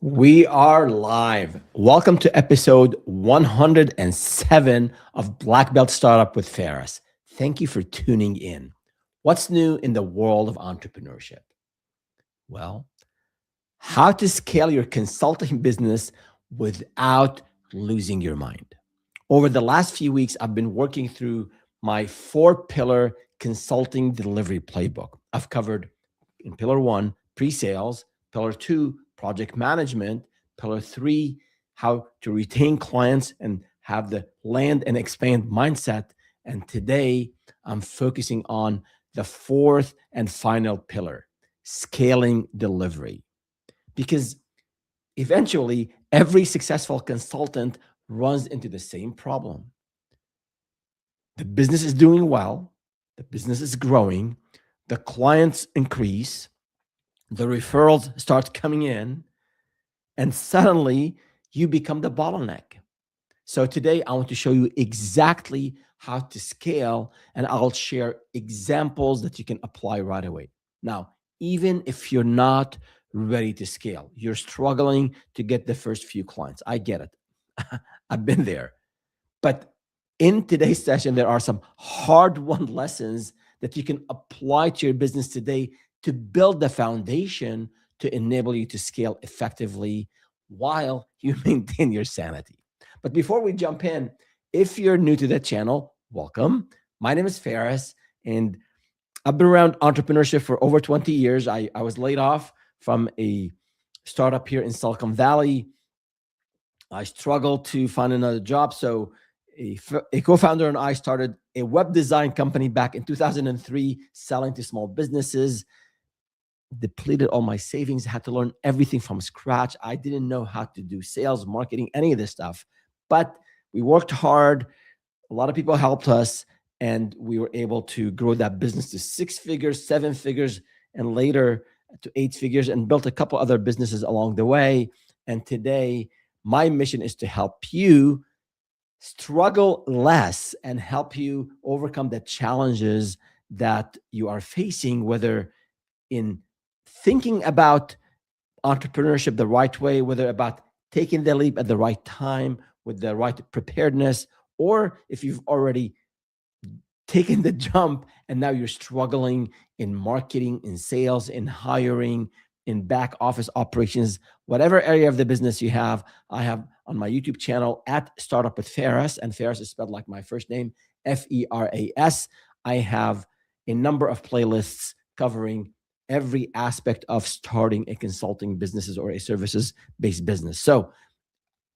We are live. Welcome to episode 107 of Black Belt Startup with Ferris. Thank you for tuning in. What's new in the world of entrepreneurship? Well, how to scale your consulting business without losing your mind. Over the last few weeks, I've been working through my 4 pillar consulting delivery playbook. I've covered in pillar 1, pre sales, pillar 2, project management, pillar 3, how to retain clients and have the land and expand mindset. And today, I'm focusing on the 4th and final pillar, scaling delivery. Because eventually, every successful consultant runs into the same problem. The business is doing well, the business is growing, the clients increase, the referrals start coming in, and suddenly you become the bottleneck. So today I want to show you exactly how to scale, and I'll share examples that you can apply right away. Now, even if you're not ready to scale, you're struggling to get the first few clients. I get it. I've been there. But in today's session, there are some hard won lessons that you can apply to your business today to build the foundation to enable you to scale effectively while you maintain your sanity. But before we jump in, if you're new to the channel, welcome. My name is Ferris, and I've been around entrepreneurship for over 20 years. I was laid off from a startup here in Silicon Valley. I struggled to find another job. So a co-founder and I started a web design company back in 2003, selling to small businesses. Depleted all my savings, had to learn everything from scratch. I didn't know how to do sales, marketing, any of this stuff. But we worked hard. A lot of people helped us, and we were able to grow that business to 6 figures, 7 figures, and later to 8 figures, and built a couple other businesses along the way. And today, my mission is to help you struggle less and help you overcome the challenges that you are facing, whether in thinking about entrepreneurship the right way, whether about taking the leap at the right time with the right preparedness, or if you've already taken the jump and now you're struggling in marketing, in sales, in hiring, in back office operations, whatever area of the business you have. I have on my YouTube channel at Startup with Ferris, and Ferris is spelled like my first name, Feras. I have a number of playlists covering every aspect of starting a consulting businesses or a services-based business. So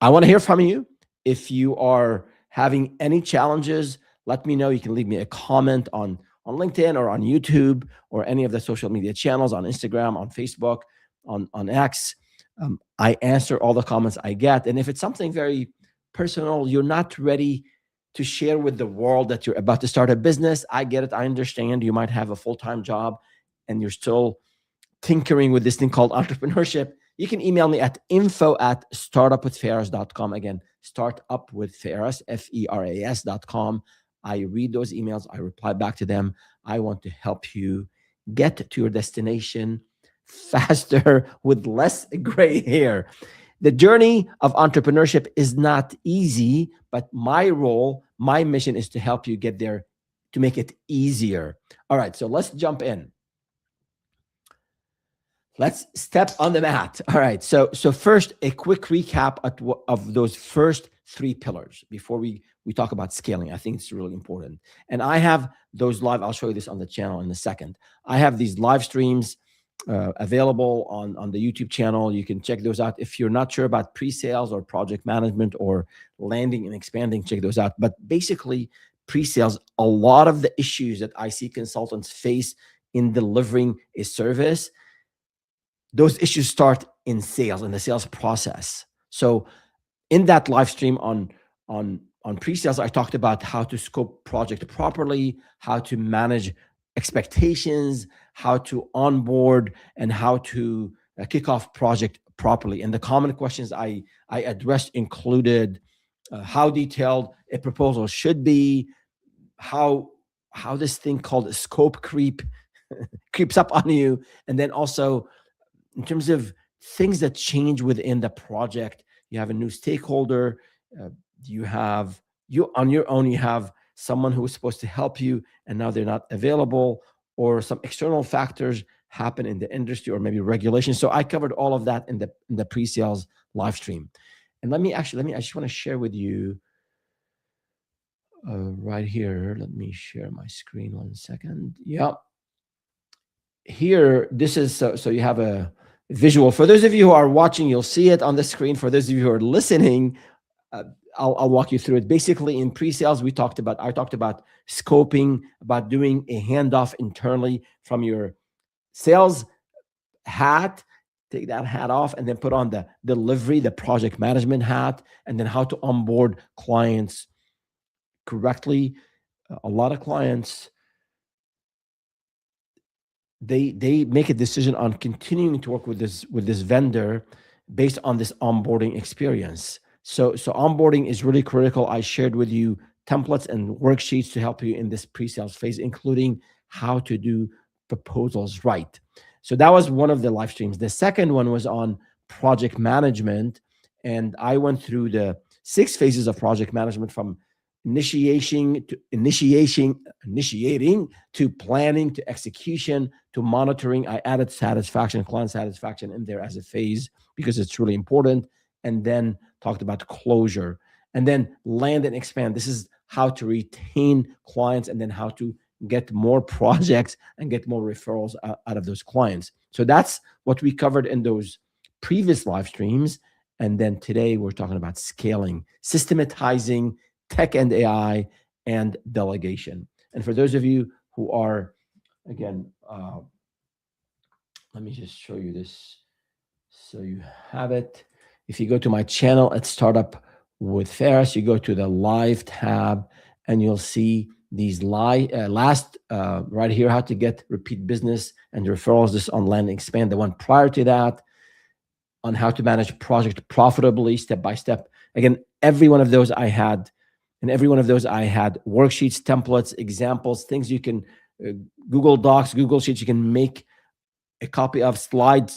I want to hear from you. If you are having any challenges, let me know. You can leave me a comment on LinkedIn or on YouTube or any of the social media channels, on Instagram, on Facebook, on X. I answer all the comments I get. And if it's something very personal, you're not ready to share with the world that you're about to start a business, I get it. I understand. You might have a full-time job and you're still tinkering with this thing called entrepreneurship. You can email me at info@startupwithferris.com. Again, startupwithferris, Feras.com. I read those emails. I reply back to them. I want to help you get to your destination faster with less gray hair. The journey of entrepreneurship is not easy, but my role, my mission is to help you get there, to make it easier. All right, so let's jump in. Let's step on the mat. All right. So first, a quick recap of those first 3 pillars before we talk about scaling. I think it's really important. And I have those live. I'll show you this on the channel in a second. I have these live streams available on the YouTube channel. You can check those out. If you're not sure about pre-sales or project management or landing and expanding, check those out. But basically, pre-sales, a lot of the issues that I see consultants face in delivering a service, those issues start in sales, in the sales process. So in that live stream on pre-sales, I talked about how to scope project properly, how to manage expectations, how to onboard, and how to kick off project properly. And the common questions I addressed included how detailed a proposal should be, how this thing called scope creep creeps up on you, and then also in terms of things that change within the project. You have a new stakeholder. Uh, you on your own. You have someone who was supposed to help you, and now they're not available, or some external factors happen in the industry, or maybe regulation. So I covered all of that in the pre-sales live stream. And I just want to share with you right here. Let me share my screen 1 second. Yeah, here, this is so you have a visual. For those of you who are watching, you'll see it on the screen. For those of you who are listening, uh, I'll walk you through it. Basically, in pre-sales, I talked about scoping, about doing a handoff internally from your sales hat. Take that hat off and then put on the delivery, the project management hat, and then how to onboard clients correctly. A lot of clients, they make a decision on continuing to work with this vendor based on this onboarding experience. So onboarding is really critical. I shared with you templates and worksheets to help you in this pre-sales phase, including how to do proposals right. So that was one of the live streams. The second one was on project management, and I went through the 6 phases of project management, from initiating to planning to execution to monitoring. I added client satisfaction in there as a phase because it's really important. And then talked about closure, and then land and expand. This is how to retain clients, and then how to get more projects and get more referrals out of those clients. So that's what we covered in those previous live streams. And then today we're talking about scaling, systematizing, tech and AI, and delegation. And for those of you who are, again, let me just show you this so you have it. If you go to my channel at Startup with Ferris, you go to the live tab, and you'll see these last right here, how to get repeat business and referrals. This on land and expand. The one prior to that on how to manage project profitably, step by step. Again, every one of those I had. And every one of those I had worksheets, templates, examples, things you can, Google Docs, Google Sheets, you can make a copy of slide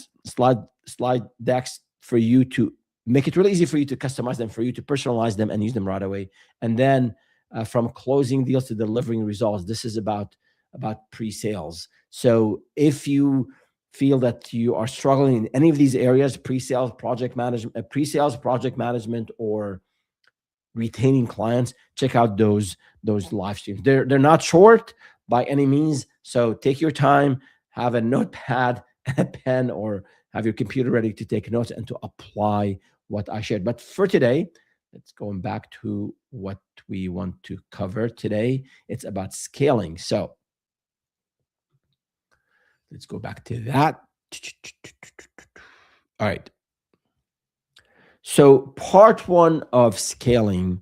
decks for you to make it really easy for you to customize them, for you to personalize them and use them right away. And then from closing deals to delivering results, this is about pre-sales. So if you feel that you are struggling in any of these areas, pre-sales, project management, or retaining clients, check out those live streams. They're not short by any means, so take your time, have a notepad and a pen, or have your computer ready to take notes and to apply what I shared. But for today, let's go back to what we want to cover today. It's about scaling. So let's go back to that. All right. So part 1 of scaling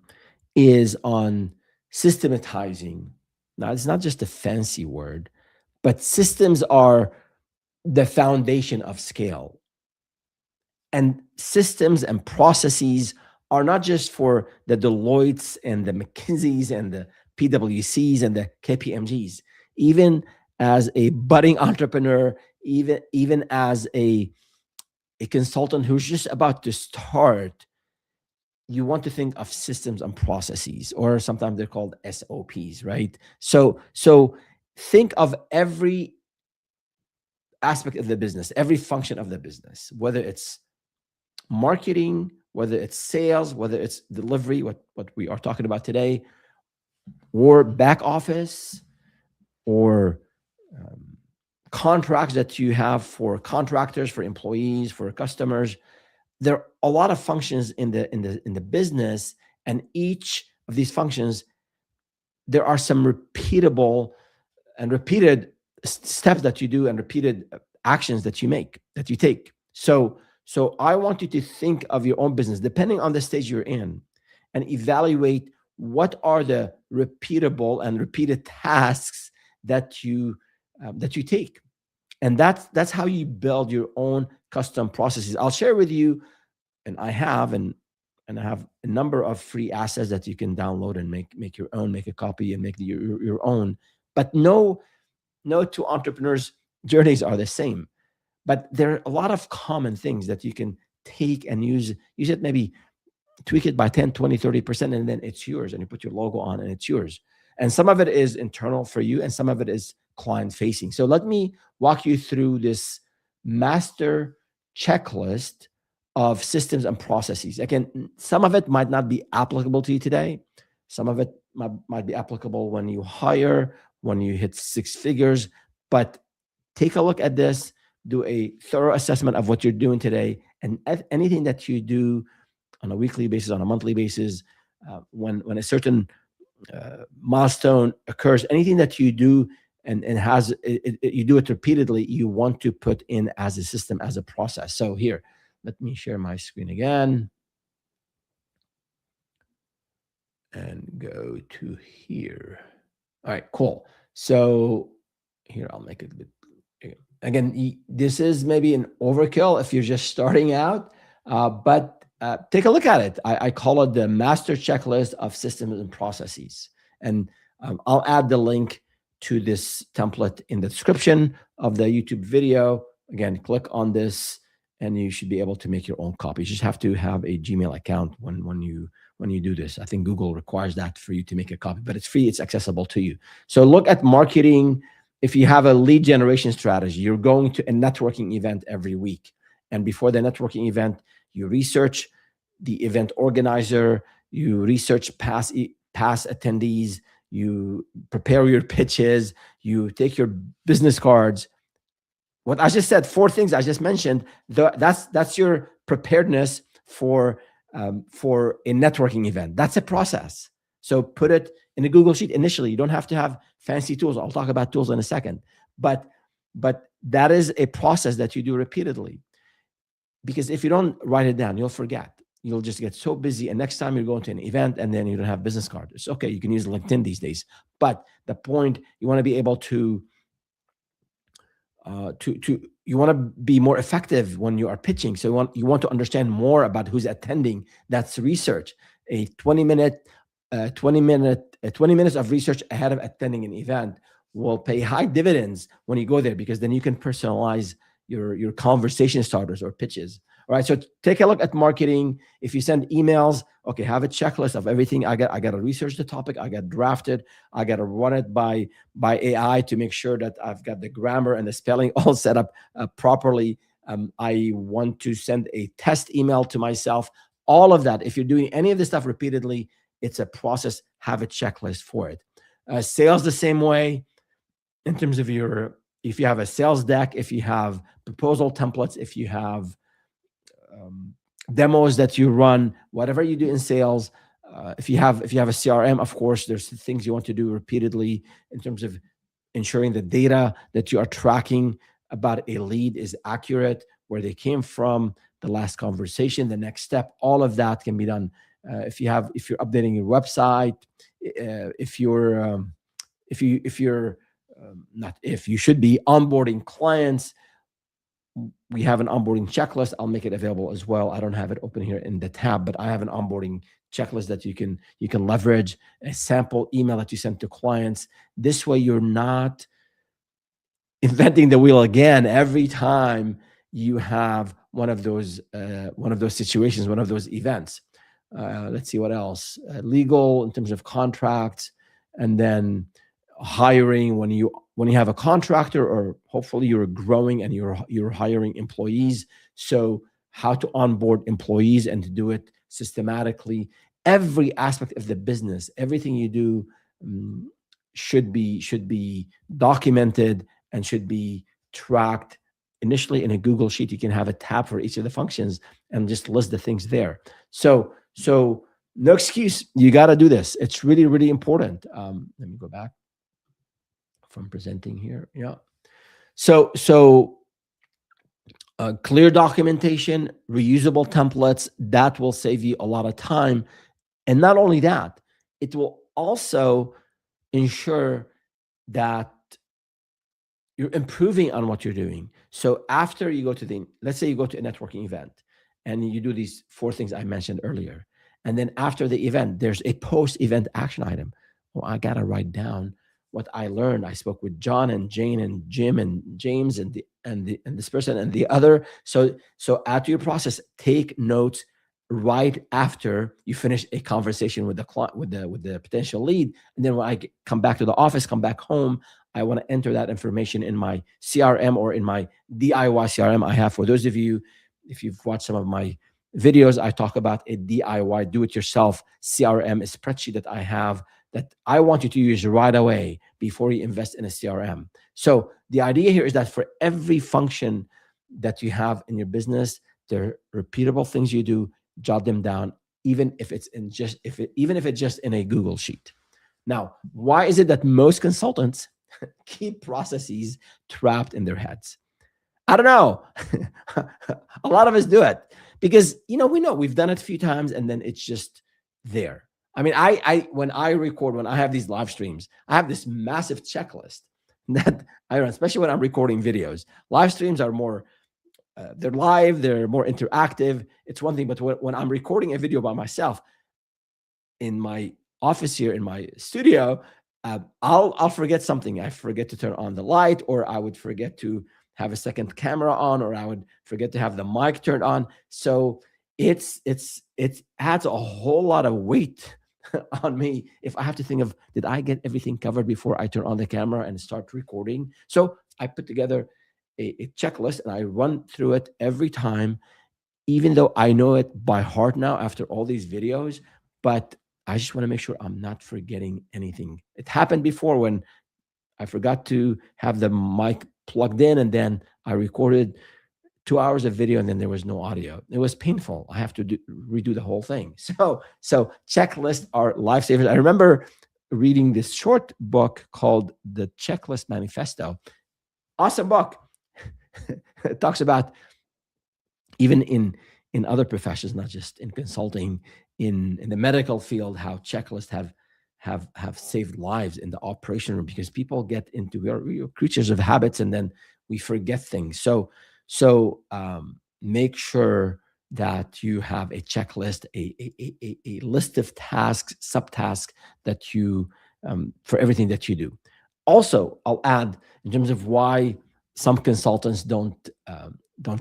is on systematizing. Now, it's not just a fancy word, but systems are the foundation of scale. And systems and processes are not just for the Deloittes and the McKinseys and the PwCs and the KPMGs. Even as a budding entrepreneur, even as a consultant who's just about to start, you want to think of systems and processes, or sometimes they're called SOPs, right? So think of every aspect of the business, every function of the business, whether it's marketing, whether it's sales, whether it's delivery, what we are talking about today, or back office, or contracts that you have for contractors, for employees, for customers. There are a lot of functions in the business, and each of these functions, there are some repeated steps that you do and repeated actions that you take. So I want you to think of your own business, depending on the stage you're in, and evaluate what are the repeatable and repeated tasks that you take. And that's how you build your own custom processes. I'll share with you, and I have a number of free assets that you can download and make your own, make a copy and make your own. But no two entrepreneurs' journeys are the same. But there are a lot of common things that you can take and use it, maybe tweak it by 10, 20, 30%, and then it's yours. And you put your logo on and it's yours. And some of it is internal for you, and some of it is client facing. So let me walk you through this master checklist of systems and processes. Again, some of it might not be applicable to you today. Some of it might be applicable when you hire, when you hit six figures. But take a look at this, do a thorough assessment of what you're doing today, and anything that you do on a weekly basis, on a monthly basis, when a certain milestone occurs, anything that you do and has you do it repeatedly, you want to put in as a system, as a process. So here, let me share my screen again and go to here. All right, cool. So here, I'll make it a bit. Again, this is maybe an overkill if you're just starting out, but take a look at it. I call it the master checklist of systems and processes. And I'll add the link to this template in the description of the YouTube video. Again, click on this and you should be able to make your own copy. You just have to have a Gmail account when you do this. I think Google requires that for you to make a copy, but it's free. It's accessible to you. So look at marketing. If you have a lead generation strategy, you're going to a networking event every week. And before the networking event, you research the event organizer, you research past attendees, you prepare your pitches, you take your business cards. What I just said, 4 things I just mentioned, that's your preparedness for a networking event. That's a process. So put it in a Google Sheet initially. You don't have to have fancy tools. I'll talk about tools in a second. But that is a process that you do repeatedly. Because if you don't write it down, you'll forget. You'll just get so busy. And next time you're going to an event and then you don't have business cards. It's okay. You can use LinkedIn these days. But the point, you want to be able to you want to be more effective when you are pitching. So you want to understand more about who's attending. That's research. A 20 minutes of research ahead of attending an event will pay high dividends when you go there, because then you can personalize your conversation starters or pitches. All right. So take a look at marketing. If you send emails, okay, have a checklist of everything. I got to research the topic. I got drafted. I got to run it by AI to make sure that I've got the grammar and the spelling all set up properly. I want to send a test email to myself. All of that. If you're doing any of this stuff repeatedly, it's a process. Have a checklist for it. Sales the same way, in terms of if you have a sales deck, if you have proposal templates, if you have demos that you run, whatever you do in sales, if you have a CRM, of course, there's things you want to do repeatedly in terms of ensuring the data that you are tracking about a lead is accurate, where they came from, the last conversation, the next step. All of that can be done. If you're updating your website, you should be onboarding clients. We have an onboarding checklist. I'll make it available as well. I don't have it open here in the tab, but I have an onboarding checklist that you can leverage, a sample email that you send to clients. This way you're not inventing the wheel again every time you have one of those situations, one of those events. Let's see what else. Legal in terms of contracts, and then hiring when you have a contractor, or hopefully you're growing and you're hiring employees. So how to onboard employees and to do it systematically. Every aspect of the business, everything you do should be documented and should be tracked. Initially in a Google Sheet, you can have a tab for each of the functions and just list the things there. So no excuse. You got to do this. It's really, really important. Let me go back from presenting here. Yeah. So clear documentation, reusable templates, that will save you a lot of time. And not only that, it will also ensure that you're improving on what you're doing. So after you go to let's say you go to a networking event and you do these 4 things I mentioned earlier. And then after the event, there's a post-event action item. Well, I got to write down what I learned. I spoke with John and Jane and Jim and James and this person and the other. So add to your process. Take notes right after you finish a conversation with the client, with the potential lead. And then when I come back to the office, come back home, I want to enter that information in my CRM or in my DIY CRM I have. For those of you, if you've watched some of my videos, I talk about a DIY, do-it-yourself CRM, a spreadsheet that I have that I want you to use right away before you invest in a CRM. So the idea here is that for every function that you have in your business, there are repeatable things you do, jot them down, even if it's even if it's just in a Google sheet. Now, why is it that most consultants keep processes trapped in their heads? I don't know. A lot of us do it because we know we've done it a few times and then it's just there. I mean, when I have these live streams, I have this massive checklist that I run, especially when I'm recording videos. Live streams are more they're live, they're more interactive. It's one thing, but when I'm recording a video by myself in my office here in my studio, I'll forget something. I forget to turn on the light, or I would forget to have a second camera on, or I would forget to have the mic turned on. So it adds a whole lot of weight on me if I have to think of, did I get everything covered before I turn on the camera and start recording? So I put together a checklist and I run through it every time, even though I know it by heart now after all these videos, but I just want to make sure I'm not forgetting anything. It happened before when I forgot to have the mic plugged in and then I recorded 2 hours of video and then there was no audio. It was painful. I have to redo the whole thing. So checklists are lifesavers. I remember reading this short book called The Checklist Manifesto. Awesome book. It talks about even in other professions, not just in consulting, in the medical field, how checklists have saved lives in the operation room, because people get into, we're creatures of habits and then we forget things. So make sure that you have a checklist, a list of tasks, subtasks that you for everything that you do. Also, I'll add in terms of why some consultants don't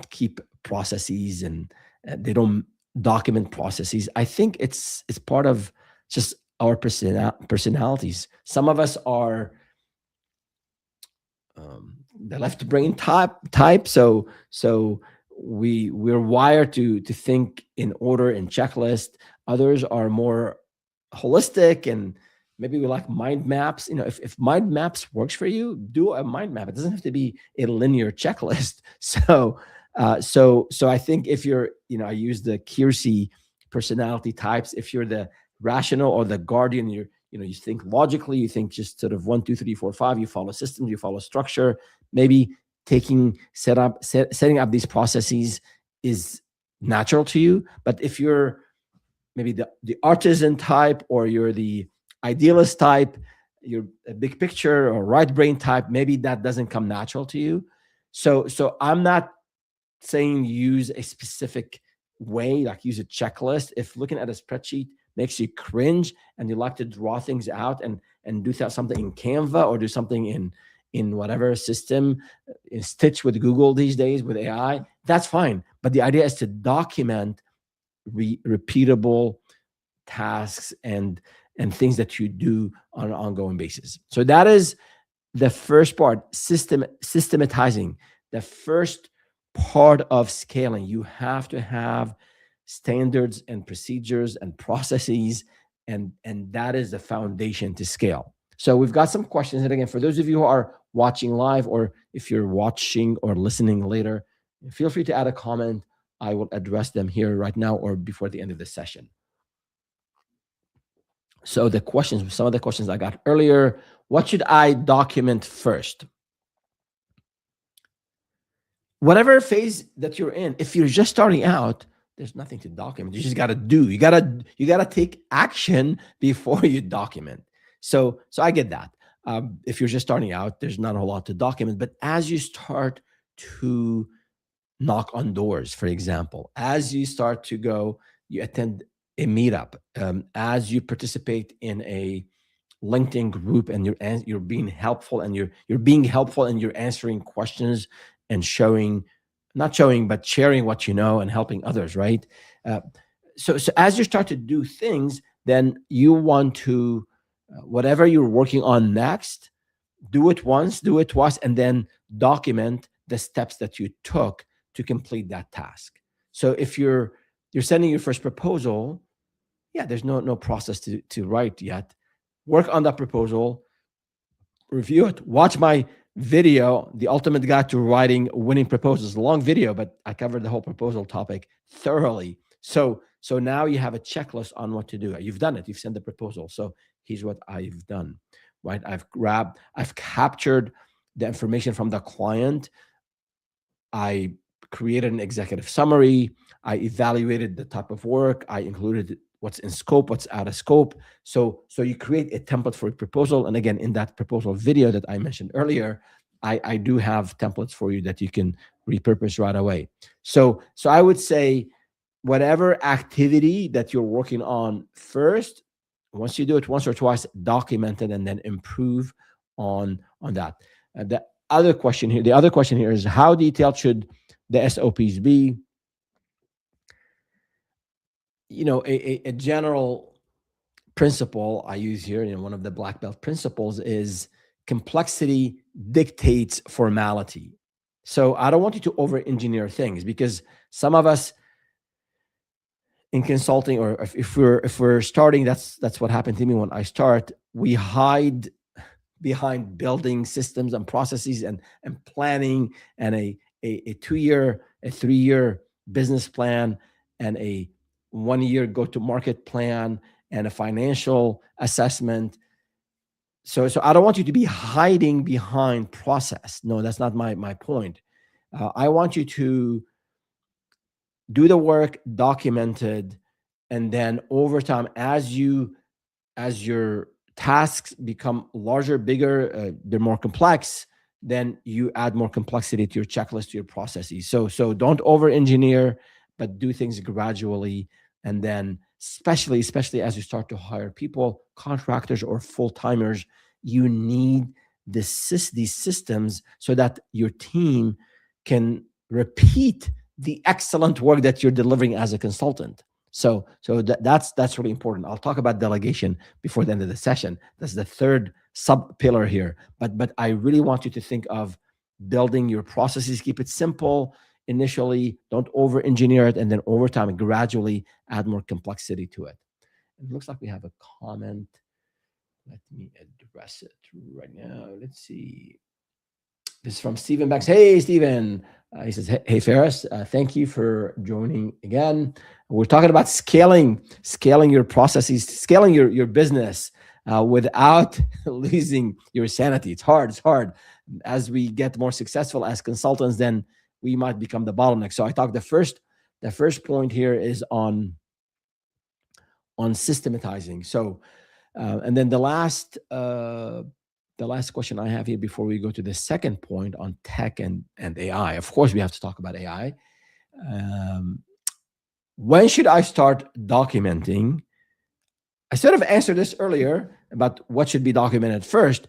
keep processes and they don't document processes. I think it's part of just our personalities. Some of us are the left brain type. So we're wired to think in order and checklist. Others are more holistic and maybe we like mind maps. If mind maps works for you, do a mind map. It doesn't have to be a linear checklist. So I think if you're, I use the Keirsey personality types. If you're the rational or the guardian, you think logically, you think just sort of 1, 2, 3, 4, 5. You follow systems, you follow structure. Maybe setting up these processes is natural to you. But if you're maybe the artisan type, or you're the idealist type, you're a big picture or right brain type, maybe that doesn't come natural to you. So I'm not saying use a specific way, like use a checklist. If looking at a spreadsheet makes you cringe and you like to draw things out and do something in Canva or do something in whatever system, in Stitch with Google these days with AI, that's fine. But the idea is to document repeatable tasks and things that you do on an ongoing basis. So that is the first part, systematizing. The first part of scaling. You have to have standards and procedures and processes, and that is the foundation to scale. So we've got some questions. And again, for those of you who are watching live, or if you're watching or listening later, feel free to add a comment. I will address them here right now or before the end of the session. So some of the questions I got earlier, what should I document first? Whatever phase that you're in, if you're just starting out, there's nothing to document. You just got to do. You got to take action before you document. So I get that. If you're just starting out, there's not a whole lot to document. But as you start to knock on doors, for example, as you start to you attend a meetup, as you participate in a LinkedIn group, and you're being helpful, and you're being helpful, and you're answering questions and showing, not showing, but sharing what you know and helping others, right? Uh, so as you start to do things, then you want to, whatever you're working on next, do it once, do it twice, and then document the steps that you took to complete that task. So if you're sending your first proposal, yeah, there's no process to write yet. Work on that proposal, review it, watch my video, The Ultimate Guide to Writing Winning Proposals. Long video, but I covered the whole proposal topic thoroughly. So now you have a checklist on what to do. You've done it. You've sent the proposal. So here's what I've done, right? I've captured the information from the client. I created an executive summary. I evaluated the type of work. I included what's in scope, what's out of scope. So you create a template for a proposal. And again, in that proposal video that I mentioned earlier, I do have templates for you that you can repurpose right away. So I would say whatever activity that you're working on first, once you do it once or twice, document it and then improve on that. The other question here is, how detailed should the SOPs be? A general principle I use here, one of the black belt principles is complexity dictates formality. So I don't want you to over-engineer things, because some of us in consulting, or if we're starting, that's what happened to me when I start. We hide behind building systems and processes and planning, and a 2-year, a 3-year business plan, and a 1-year go-to-market plan, and a financial assessment. So I don't want you to be hiding behind process. No, that's not my point. I want you to do the work, documented, and then over time, as your tasks become larger, bigger, they're more complex, then you add more complexity to your checklist, to your processes. So don't over-engineer, but do things gradually. And then especially as you start to hire people, contractors or full-timers, you need these systems so that your team can repeat the excellent work that you're delivering as a consultant. So that's really important. I'll talk about delegation before the end of the session. That's the third sub pillar here. But I really want you to think of building your processes. Keep it simple initially. Don't over engineer it, and then over time, gradually add more complexity to it. It looks like we have a comment. Let me address it right now. Let's see. This is from Stephen Becks. Hey, Stephen. He says, hey, Ferris, thank you for joining again. We're talking about scaling your processes, scaling your business without losing your sanity. It's hard. As we get more successful as consultants, then we might become the bottleneck. So I thought the first point here is on systematizing. So, and then the last question I have here before we go to the second point on tech and AI. Of course, we have to talk about AI. When should I start documenting? I sort of answered this earlier about what should be documented first.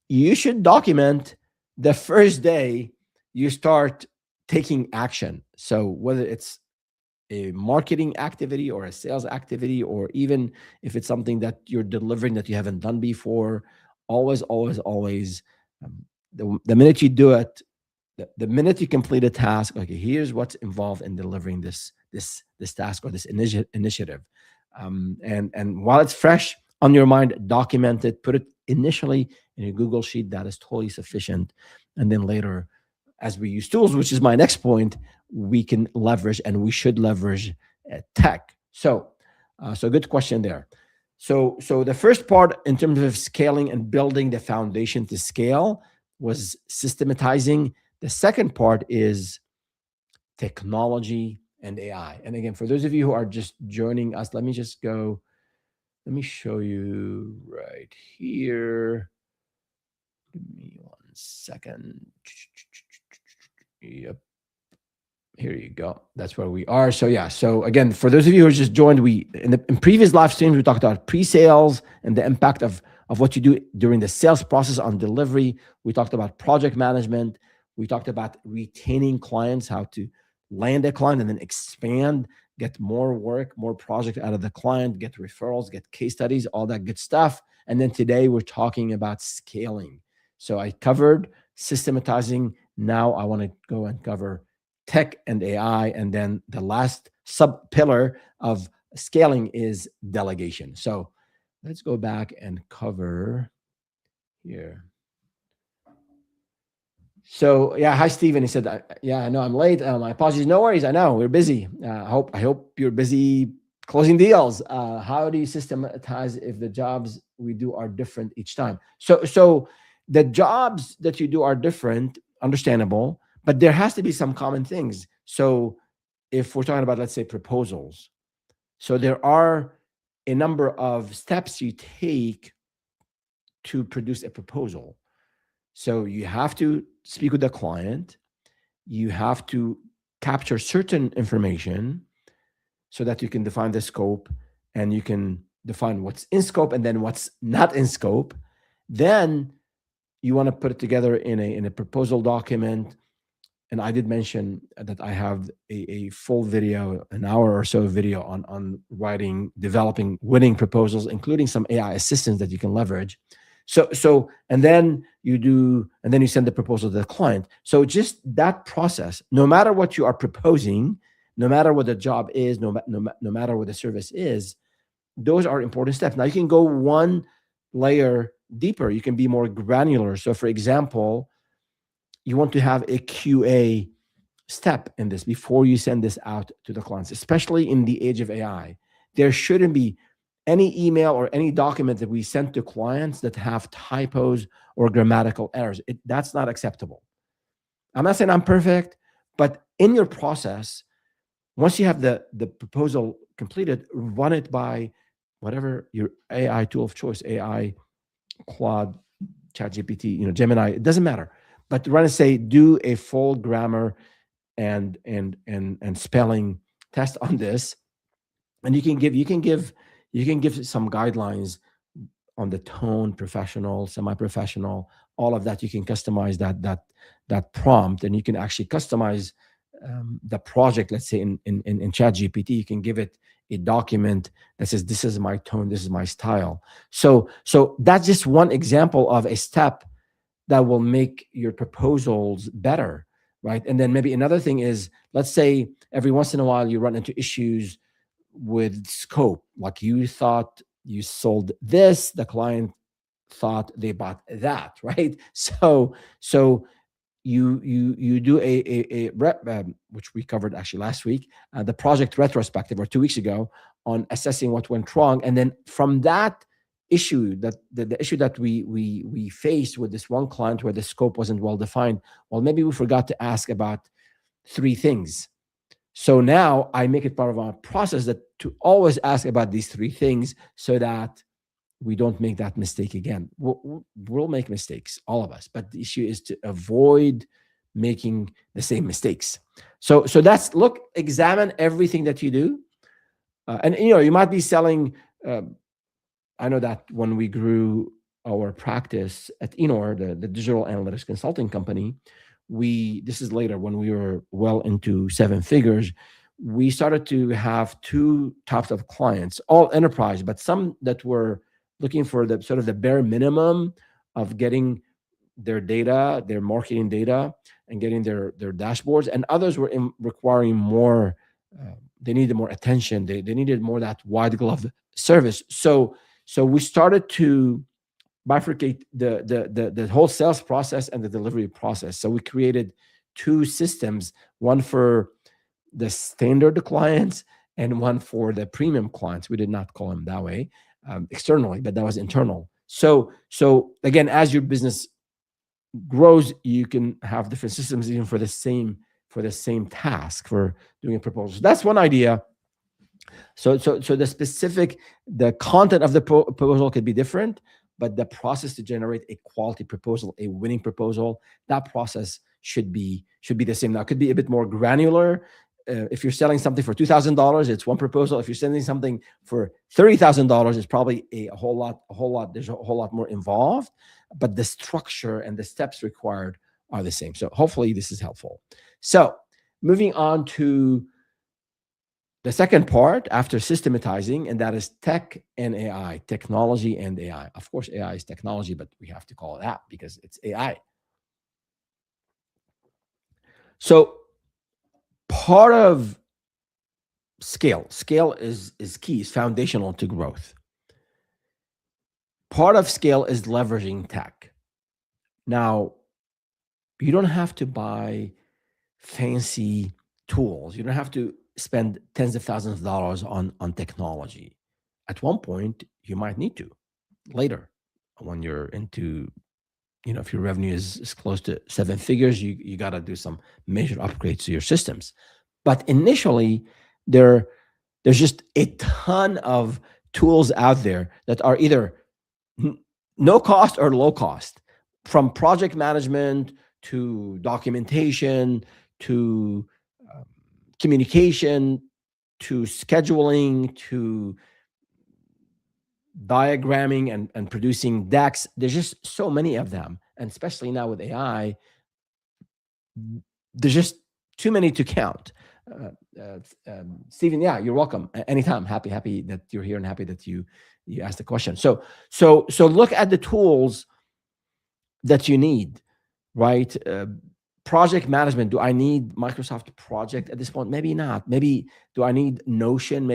You should document the first day you start taking action. So whether it's a marketing activity or a sales activity, or even if it's something that you're delivering that you haven't done before, always, the minute you do it, the minute you complete a task, okay, here's what's involved in delivering this task or this initiative. And while it's fresh on your mind, document it, put it initially in a Google Sheet. That is totally sufficient. And then later, as we use tools, which is my next point, we can leverage, and we should leverage tech. So good question there. So the first part in terms of scaling and building the foundation to scale was systematizing. The second part is technology and AI. And again, for those of you who are just joining us, let me show you right here. Give me 1 second. Yep. Here you go. That's where we are. So yeah. So again, for those of you who just joined, in previous live streams, we talked about pre-sales and the impact of of what you do during the sales process on delivery. We talked about project management. We talked about retaining clients, how to land a client and then expand, get more work, more project out of the client, get referrals, get case studies, all that good stuff. And then today we're talking about scaling. So I covered systematizing. Now I want to go and cover tech and AI. And then the last sub pillar of scaling is delegation. So let's go back and cover here. So yeah, hi Steven. He said, "Yeah, I know I'm late. My apologies. No worries. I know we're busy. I hope you're busy closing deals. How do you systematize if the jobs we do are different each time? So the jobs that you do are different, understandable, but there has to be some common things. So if we're talking about, let's say, proposals, so there are a number of steps you take to produce a proposal. So you have to speak with the client. You have to capture certain information so that you can define the scope and you can define what's in scope and then what's not in scope. Then you want to put it together in a proposal document. And I did mention that I have a full video, an hour or so video on writing, developing winning proposals, including some AI assistance that you can leverage. And then you send the proposal to the client. So just that process, no matter what you are proposing, no matter what the job is, no matter what the service is, those are important steps. Now you can go one layer deeper. You can be more granular. So for example, you want to have a QA step in this before you send this out to the clients, especially in the age of AI. There shouldn't be any email or any document that we send to clients that have typos or grammatical errors. That's not acceptable. I'm not saying I'm perfect, but in your process, once you have the proposal completed, run it by whatever your AI tool of choice, AI, Claude, ChatGPT, Gemini, it doesn't matter. But run and say, do a full grammar and spelling test on this. And you can give some guidelines on the tone, professional, semi-professional, all of that. You can customize that prompt, and you can actually customize the project. Let's say in ChatGPT, you can give it a document that says, this is my tone, this is my style. So that's just one example of a step that will make your proposals better, right? And then maybe another thing is, let's say every once in a while you run into issues with scope, like you thought you sold this, the client thought they bought that, right? So you do a which we covered actually last week, the project retrospective, or 2 weeks ago, on assessing what went wrong, and then from that issue, that the issue that we faced with this one client where the scope wasn't well defined, well, maybe we forgot to ask about 3 things. So now I make it part of our process that to always ask about these 3 things so that we don't make that mistake again. We'll make mistakes, all of us, but the issue is to avoid making the same mistakes. So that's, examine everything that you do. And you might be selling, I know that when we grew our practice at Enor, the digital analytics consulting company, this is later when we were well into 7 figures, we started to have 2 types of clients, all enterprise, but some that were looking for the sort of the bare minimum of getting their data, their marketing data, and getting their dashboards, and others were requiring more. They needed more attention. They needed more that wide glove service. So we started to bifurcate the whole sales process and the delivery process. So we created 2 systems, one for the standard clients and one for the premium clients. We did not call them that way externally, but that was internal. So again, as your business grows, you can have different systems even for the same task, for doing a proposal. That's one idea. So the content of the proposal could be different, but the process to generate a quality proposal, a winning proposal, that process should be the same. Now, it could be a bit more granular if you're selling something for $2,000, it's one proposal. If you're selling something for $30,000, it's probably a whole lot. There's a whole lot more involved, but the structure and the steps required are the same. So hopefully this is helpful. So moving on to the second part after systematizing, and that is tech and AI, technology and AI. Of course, AI is technology, but we have to call it that because it's AI. So part of scale is key, is foundational to growth. Part of scale is leveraging tech. Now, you don't have to buy fancy tools. You don't have to spend tens of thousands of dollars on technology. At one point, you might need to. Later, when you're into, if your revenue is close to seven figures, you got to do some major upgrades to your systems. But initially, there's just a ton of tools out there that are either no cost or low cost, from project management to documentation to communication to scheduling to diagramming and producing decks. There's just so many of them. And especially now with AI, there's just too many to count. Stephen, yeah, you're welcome. Anytime. Happy that you're here and happy that you asked the question. So look at the tools that you need, right? Project management. Do I need Microsoft Project at this point? Maybe not. Maybe do I need Notion?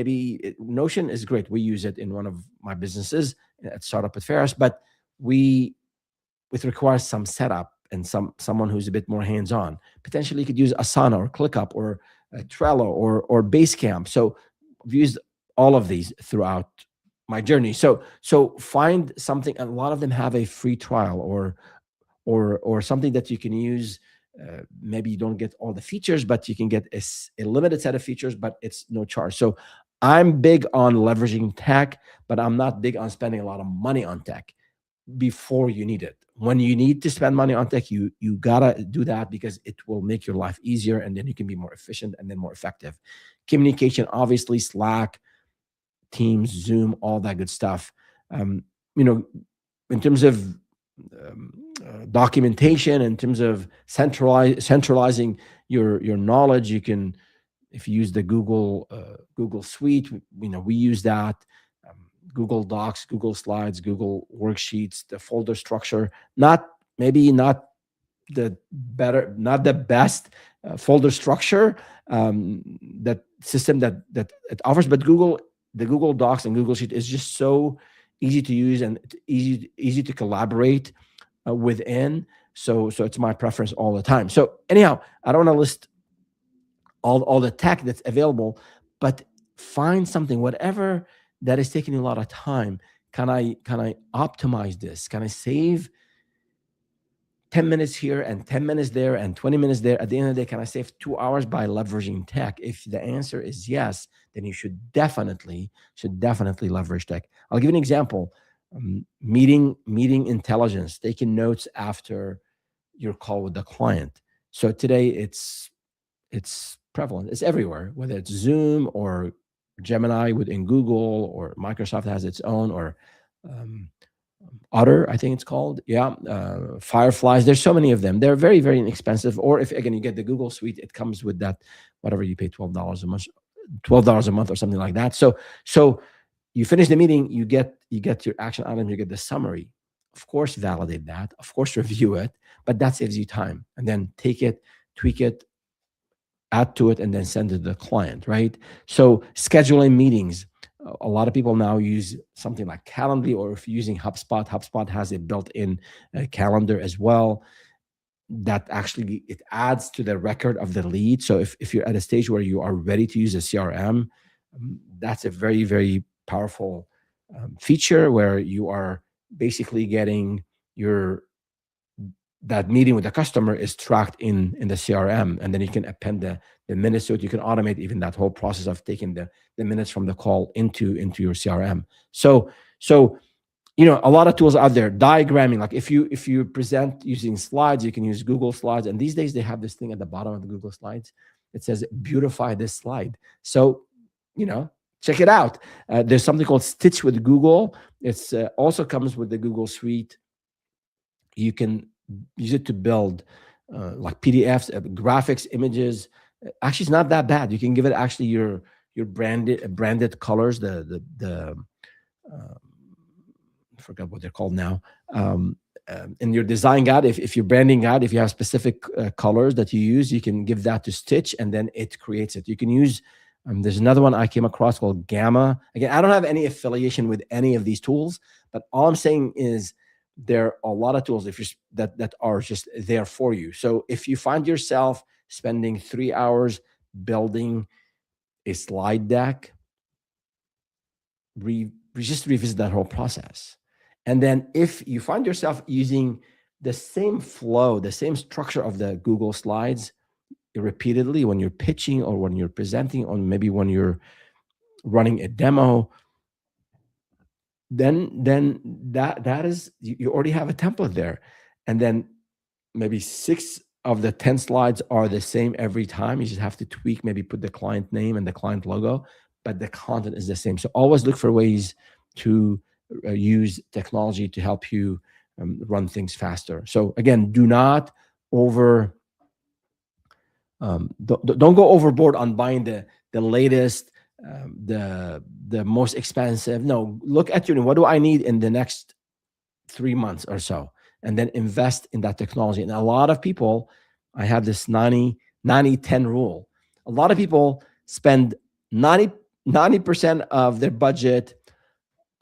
Notion is great. We use it in one of my businesses at Startup with Ferris, but it requires some setup and someone who's a bit more hands-on. Potentially you could use Asana or ClickUp or Trello or Basecamp. So I've used all of these throughout my journey. So find something, and a lot of them have a free trial or something that you can use. Maybe you don't get all the features, but you can get a limited set of features, but it's no charge. So I'm big on leveraging tech, but I'm not big on spending a lot of money on tech before you need it. When you need to spend money on tech, you gotta do that because it will make your life easier, and then you can be more efficient and then more effective. Communication, obviously, Slack, Teams, Zoom, all that good stuff. In terms of documentation, in terms of centralizing your knowledge, you can, if you use the Google Suite, we use that. Google Docs, Google Slides, Google Worksheets, the folder structure, not the best folder structure, that system that it offers, but the Google Docs and Google Sheet is just so easy to use and easy to collaborate within. So it's my preference all the time. So anyhow, I don't want to list all the tech that's available, but find something, whatever that is taking a lot of time. Can I optimize this? Can I save 10 minutes here and 10 minutes there and 20 minutes there? At the end of the day, can I save 2 hours by leveraging tech? If the answer is yes, then you should definitely leverage tech. I'll give you an example. Meeting intelligence, taking notes after your call with the client. So today it's prevalent. It's everywhere, whether it's Zoom or Gemini within Google, or Microsoft has its own, or Otter, I think it's called. Yeah, Fireflies. There's so many of them. They're very, very inexpensive. Or if again you get the Google Suite, it comes with that, whatever you pay, $12 a month or something like that. So you finish the meeting, you get your action item, you get the summary. Of course, validate that. Of course, review it, but that saves you time. And then take it, tweak it, add to it, and then send it to the client, right? So scheduling meetings. A lot of people now use something like Calendly, or if you're using HubSpot, HubSpot has a built-in calendar as well. That actually, it adds to the record of the lead. So if you're at a stage where you are ready to use a CRM, that's a very, very powerful feature where you are basically getting that meeting with the customer is tracked in the CRM, and then you can append the minutes to it. You can automate even that whole process of taking the minutes from the call into your CRM. So a lot of tools out there. Diagramming, like if you present using slides, you can use Google Slides, and these days they have this thing at the bottom of the Google Slides it says beautify this slide. So, check it out. There's something called Stitch with Google. It's also comes with the Google Suite. You can use it to build like PDFs, graphics, images. Actually, it's not that bad. You can give it actually your branded colors. I forgot what they're called now. In your design guide, if you're branding guide, if you have specific colors that you use, you can give that to Stitch, and then it creates it. You can use. There's another one I came across called Gamma. Again, I don't have any affiliation with any of these tools, but all I'm saying is there are a lot of tools that are just there for you. So if you find yourself spending 3 hours building a slide deck, just revisit that whole process. And then if you find yourself using the same flow, the same structure of the Google Slides repeatedly when you're pitching or when you're presenting, or maybe when you're running a demo, then that is, you already have a template there. And then maybe 6 of the 10 slides are the same every time. You just have to tweak, maybe put the client name and the client logo, but the content is the same. So always look for ways to use technology to help you run things faster. So again, do not don't go overboard on buying the latest, the most expensive. No, look at what do I need in the next 3 months or so, and then invest in that technology. And a lot of people, I have this 90-10 rule. A lot of people spend 90% of their budget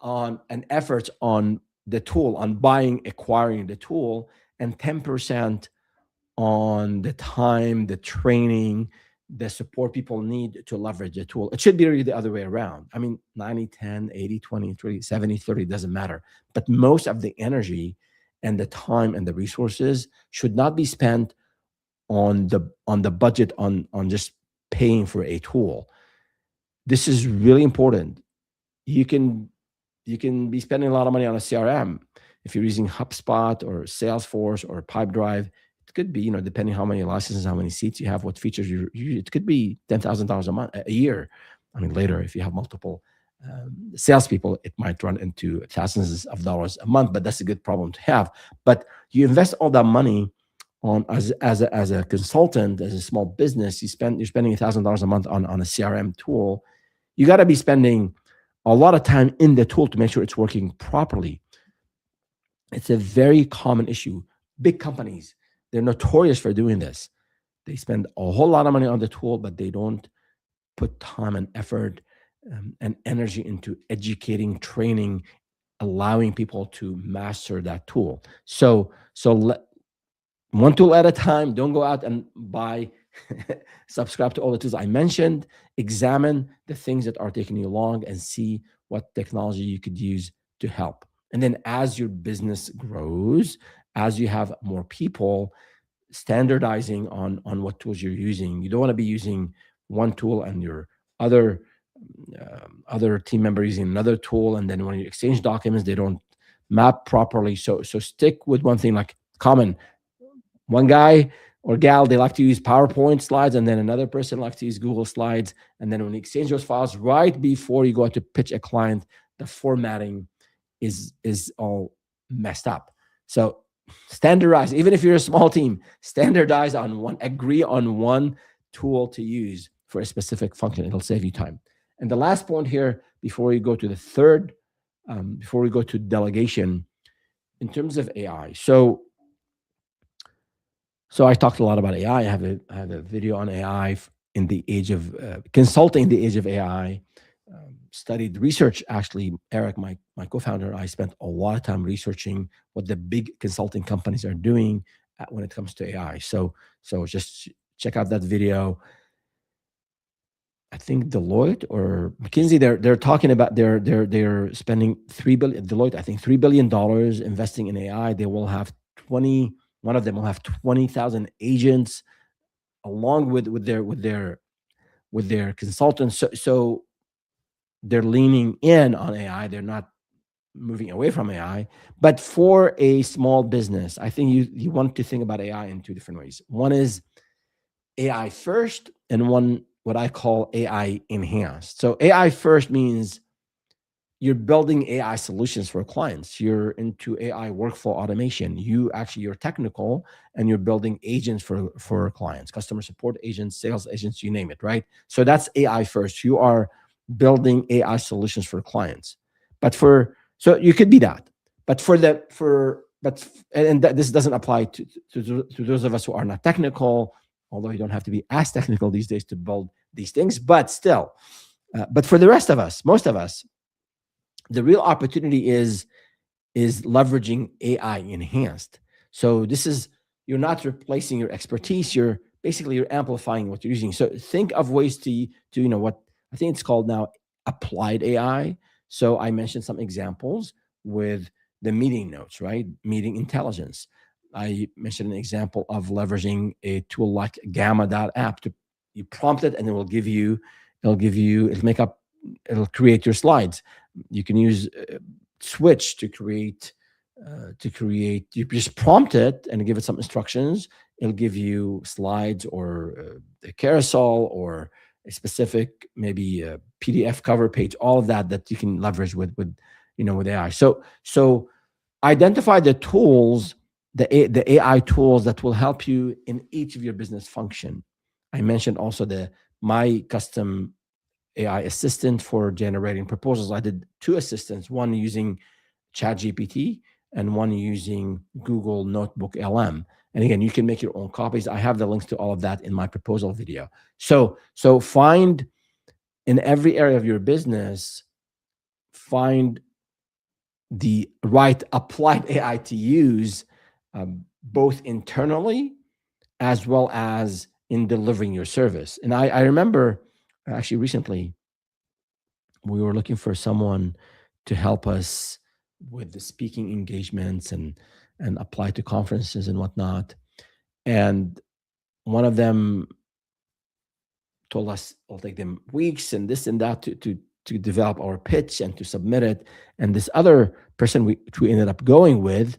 on an effort on the tool, on acquiring the tool, and 10% on the time, the training, the support people need to leverage the tool. It should be really the other way around. I mean, 90-10, 80-20, 70-30, doesn't matter. But most of the energy and the time and the resources should not be spent on the budget on just paying for a tool. This is really important. You can be spending a lot of money on a CRM. If you're using HubSpot or Salesforce or Pipedrive, it could be, depending how many licenses, how many seats you have, what features it could be $10,000 a year. I mean, later, if you have multiple salespeople, it might run into thousands of dollars a month, but that's a good problem to have. But you invest all that money on as a consultant, as a small business, you're spending $1,000 a month on a CRM tool. You got to be spending a lot of time in the tool to make sure it's working properly. It's a very common issue. Big companies, they're notorious for doing this. They spend a whole lot of money on the tool, but they don't put time and effort and energy into educating, training, allowing people to master that tool. So one tool at a time. Don't go out and buy, subscribe to all the tools I mentioned. Examine the things that are taking you long and see what technology you could use to help. And then as your business grows, as you have more people, standardizing on what tools you're using. You don't want to be using one tool and your other team member using another tool, and then when you exchange documents, they don't map properly. So stick with one thing, like common. One guy or gal, they like to use PowerPoint slides, and then another person likes to use Google Slides. And then when you exchange those files right before you go to pitch a client, the formatting is all messed up. So standardize. Even if you're a small team, standardize on one, agree on one tool to use for a specific function. It'll save you time. And the last point here, before we go to the third, before we go to delegation, in terms of AI. So I talked a lot about AI. I have a video on AI in the age of consulting, the age of AI. Studied research. Actually, Eric, my co-founder, I spent a lot of time researching what the big consulting companies are doing when it comes to AI. So just check out that video. I think Deloitte or McKinsey, they're talking about they're spending Deloitte, I think $3 billion investing in AI. They will have one of them will have 20,000 agents along with their consultants. So they're leaning in on AI. They're not moving away from AI. But for a small business, I think you want to think about AI in two different ways. One is AI first, and one what I call AI enhanced. So AI first means you're building AI solutions for clients. You're into AI workflow automation. You're technical and you're building agents for clients, customer support agents, sales agents, you name it, right? So that's AI first. You are building AI solutions for clients. So you could be that. But for the for but and that, this doesn't apply to those of us who are not technical, although you don't have to be as technical these days to build these things, but still. But for the rest of us, most of us, the real opportunity is leveraging AI enhanced. So this is, you're not replacing your expertise, you're amplifying what you're using. So think of ways to what I think it's called now, applied AI. So I mentioned some examples with the meeting notes, right? Meeting intelligence. I mentioned an example of leveraging a tool like Gamma.app to, you prompt it and it'll create your slides. You can use Switch to create you just prompt it and give it some instructions. It'll give you slides or a carousel or a specific, maybe a PDF cover page, all of that you can leverage with AI. So identify the tools, the AI tools that will help you in each of your business function. I mentioned also my custom AI assistant for generating proposals. I did two assistants, one using ChatGPT and one using Google Notebook LM. And again, you can make your own copies. I have the links to all of that in my proposal video. So find, in every area of your business, find the right applied AI to use, both internally as well as in delivering your service. And I remember actually recently, we were looking for someone to help us with the speaking engagements and apply to conferences and whatnot. And one of them told us it'll take them weeks and this and that to develop our pitch and to submit it. And this other person we ended up going with,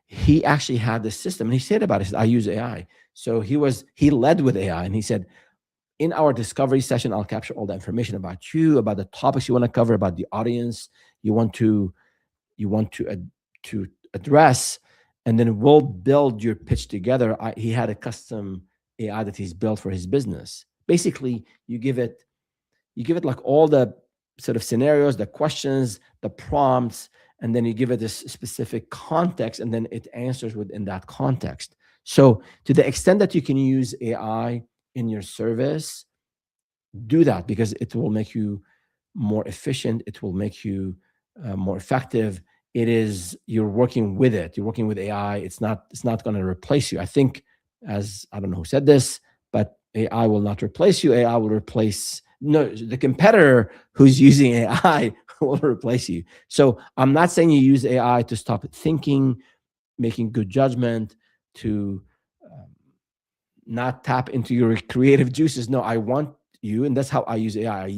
he actually had the system, and he said about it, he said, I use AI. So he led with AI, and he said, in our discovery session, I'll capture all the information about you, about the topics you want to cover, about the audience you want to address, and then we'll build your pitch together. He had a custom AI that he's built for his business. Basically, you give it like all the sort of scenarios, the questions, the prompts, and then you give it this specific context, and then it answers within that context. So to the extent that you can use AI in your service, do that, because it will make you more efficient. It will make you more effective. You're working with it. You're working with AI. It's not going to replace you. I think, as I don't know who said this, but AI will not replace you. AI will replace the competitor who's using AI will replace you. So I'm not saying you use AI to stop thinking, making good judgment, to not tap into your creative juices. No, I want you, and that's how I use AI.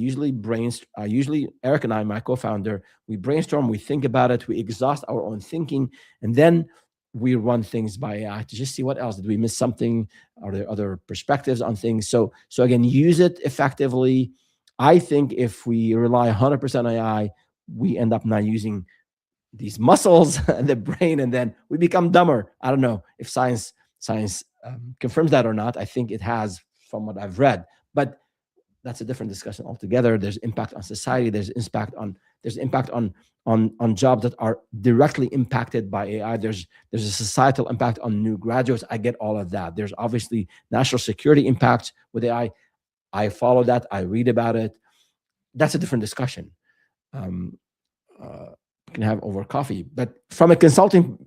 Eric and I, my co-founder, we brainstorm, we think about it, we exhaust our own thinking, and then we run things by AI to just see what else. Did we miss something? Are there other perspectives on things? So again, use it effectively. I think if we rely 100% on AI, we end up not using these muscles and the brain, and then we become dumber. I don't know if science confirms that or not. I think it has, from what I've read, but that's a different discussion altogether. There's impact on society. There's impact on jobs that are directly impacted by AI. There's a societal impact on new graduates. I get all of that. There's obviously national security impacts with AI. I follow that. I read about it. That's a different discussion. We can have over coffee. But from a consulting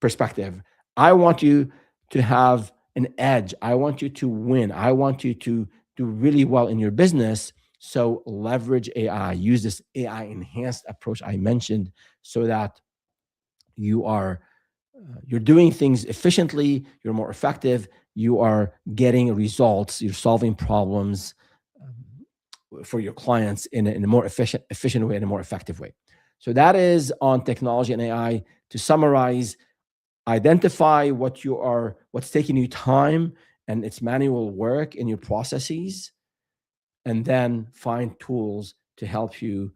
perspective, I want you to have an edge. I want you to win. I want you to do really well in your business. So leverage AI. Use this AI enhanced approach I mentioned, so that you're doing things efficiently. You're more effective. You are getting results. You're solving problems for your clients in a more efficient way, in a more effective way. So that is on technology and AI. To summarize, identify what's taking you time and it's manual work in your processes, and then find tools to help you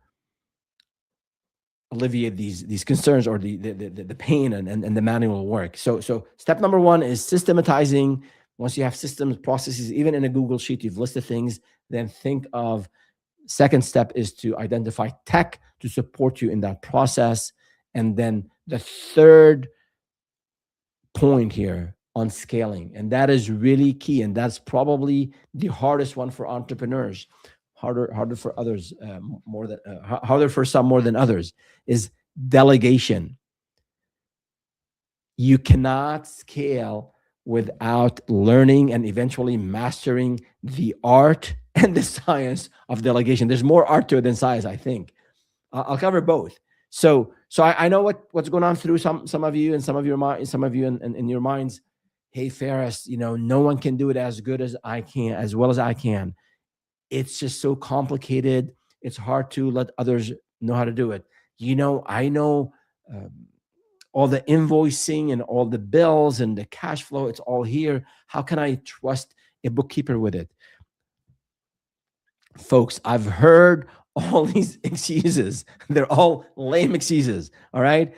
alleviate these concerns, or the pain and the manual work. So step number one is systematizing. Once you have systems, processes, even in a Google sheet, you've listed things, then think of second step is to identify tech to support you in that process. And then the third point here on scaling, and that is really key, and that's probably the hardest one for entrepreneurs, harder for others, more than harder for some more than others, is delegation. You cannot scale without learning and eventually mastering the art and the science of delegation. There's more art to it than science, I think. I'll cover both. So I know what's going on through some of you and some of your mind, some of you in your minds. Hey, Ferris, no one can do it as good as I can, as well as I can. It's just so complicated. It's hard to let others know how to do it. I know all the invoicing and all the bills and the cash flow. It's all here. How can I trust a bookkeeper with it? Folks, I've heard all these excuses. They're all lame excuses. All right.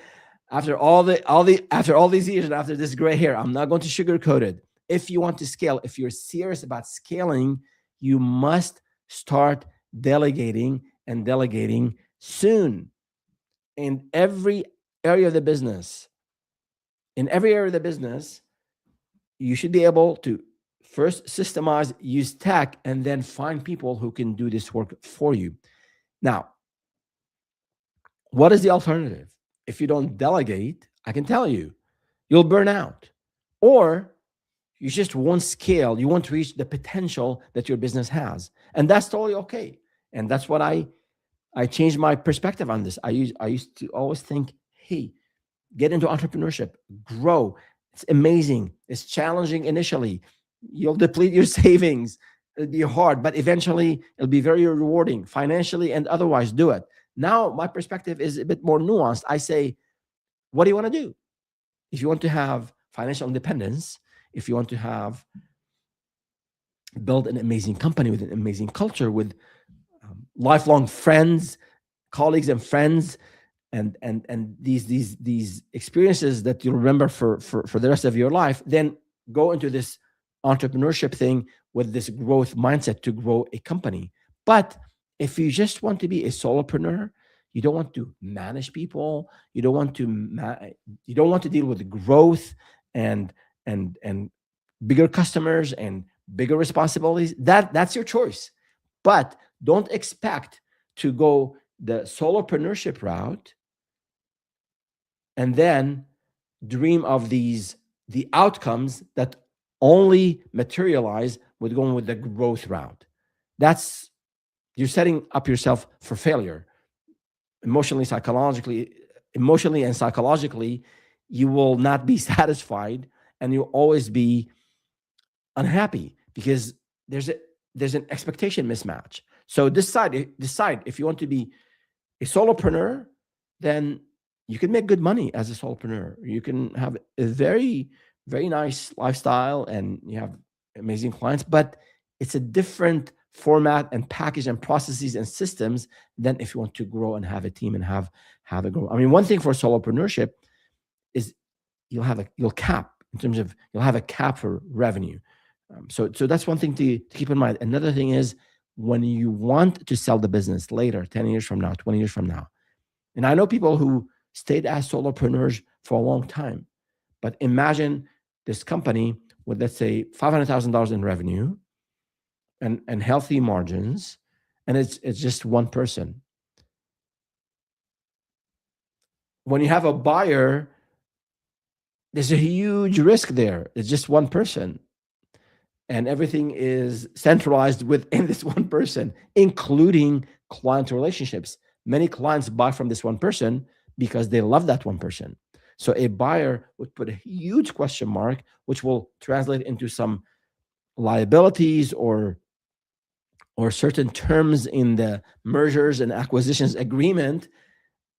After all these years and after this gray hair, I'm not going to sugarcoat it. If you want to scale, if you're serious about scaling, you must start delegating and delegating soon. In every area of the business, you should be able to first systemize, use tech, and then find people who can do this work for you. Now, what is the alternative? If you don't delegate, I can tell you, you'll burn out, or you just won't scale. You won't reach the potential that your business has, and that's totally okay. And that's what I changed my perspective on this. I used to always think, hey, get into entrepreneurship, grow. It's amazing. It's challenging initially. You'll deplete your savings. It'll be hard, but eventually it'll be very rewarding financially and otherwise. Do it. Now, my perspective is a bit more nuanced. I say, what do you want to do? If you want to have financial independence, if you want to build an amazing company with an amazing culture, with lifelong friends, colleagues and friends, and these experiences that you'll remember for the rest of your life, then go into this entrepreneurship thing with this growth mindset to grow a company. But if you just want to be a solopreneur, you don't want to manage people, you don't want to deal with growth and bigger customers and bigger responsibilities, that's your choice. But don't expect to go the solopreneurship route and then dream of the outcomes that only materialize with going with the growth route. You're setting up yourself for failure. Emotionally and psychologically, you will not be satisfied, and you'll always be unhappy because there's an expectation mismatch. So decide if you want to be a solopreneur, then you can make good money as a solopreneur. You can have a very, very nice lifestyle and you have amazing clients, but it's a different format and package and processes and systems than if you want to grow and have a team and have it grow. I mean, one thing for solopreneurship is you'll have a cap for revenue. So that's one thing to keep in mind. Another thing is when you want to sell the business later, 10 years from now, 20 years from now. And I know people who stayed as solopreneurs for a long time, but imagine this company with, let's say, $500,000 in revenue and healthy margins, and it's just one person. When you have a buyer, there's a huge risk there. It's just one person. And everything is centralized within this one person, including client relationships. Many clients buy from this one person because they love that one person. So a buyer would put a huge question mark, which will translate into some liabilities or certain terms in the mergers and acquisitions agreement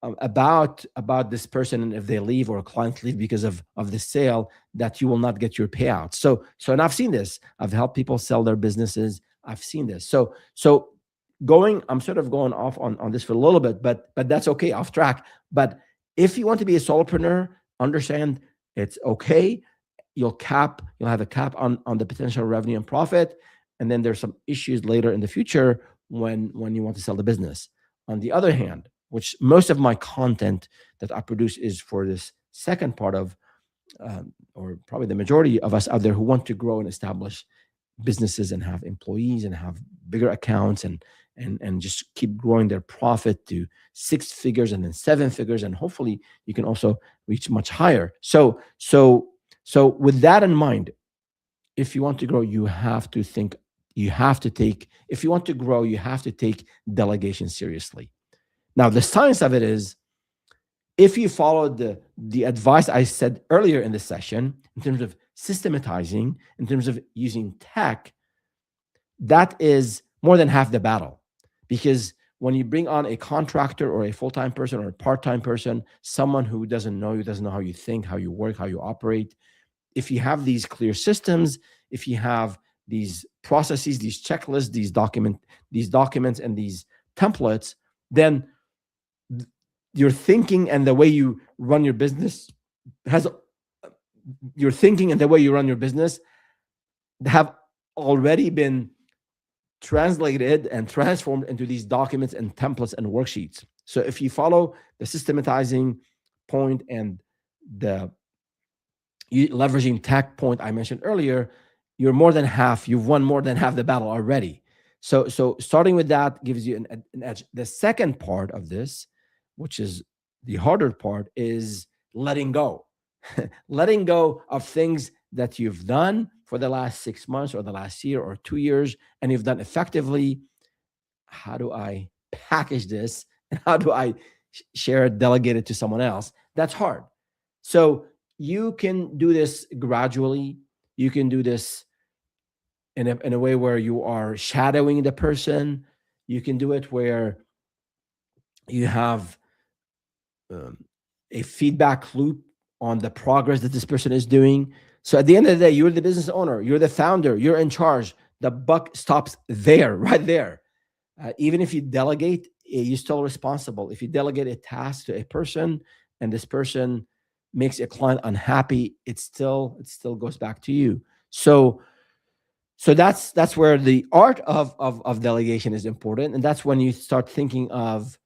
about this person, and if they leave or a client leave because of the sale, that you will not get your payout. So and I've seen this. I've helped people sell their businesses. I've seen this. So I'm sort of going off on this for a little bit, but that's okay, off track. But if you want to be a solopreneur, understand it's okay. You'll have a cap on the potential revenue and profit, and then there's some issues later in the future when you want to sell the business. On the other hand, which most of my content that I produce is for this second part of, or probably the majority of us out there who want to grow and establish businesses and have employees and have bigger accounts and just keep growing their profit to 6 figures and then 7 figures, and hopefully you can also reach much higher. So with that in mind, if you want to grow, you have to take, if you want to grow, you have to take delegation seriously. Now, the science of it is, if you follow the advice I said earlier in the session, in terms of systematizing, in terms of using tech, that is more than half the battle. Because when you bring on a contractor or a full-time person or a part-time person, someone who doesn't know you, doesn't know how you think, how you work, how you operate, if you have these clear systems, if you have these processes, these checklists, these documents and these templates, then your thinking and the way you run your business have already been translated and transformed into these documents and templates and worksheets. So if you follow the systematizing point and the leveraging tech point I mentioned earlier, you've won more than half the battle already. So starting with that gives you an edge. The second part of this, which is the harder part, is letting go. Letting go of things that you've done for the last 6 months or the last year or 2 years, and you've done effectively. How do I package this? And how do I share it, delegate it to someone else? That's hard. So you can do this gradually. You can do this in a way where you are shadowing the person. You can do it where you have a feedback loop on the progress that this person is doing. So at the end of the day, you're the business owner, you're the founder, you're in charge. The buck stops there, right there. Even if you delegate, you're still responsible. If you delegate a task to a person and this person makes a client unhappy, it still goes back to you. So that's where the art of delegation is important. And that's when you start thinking of,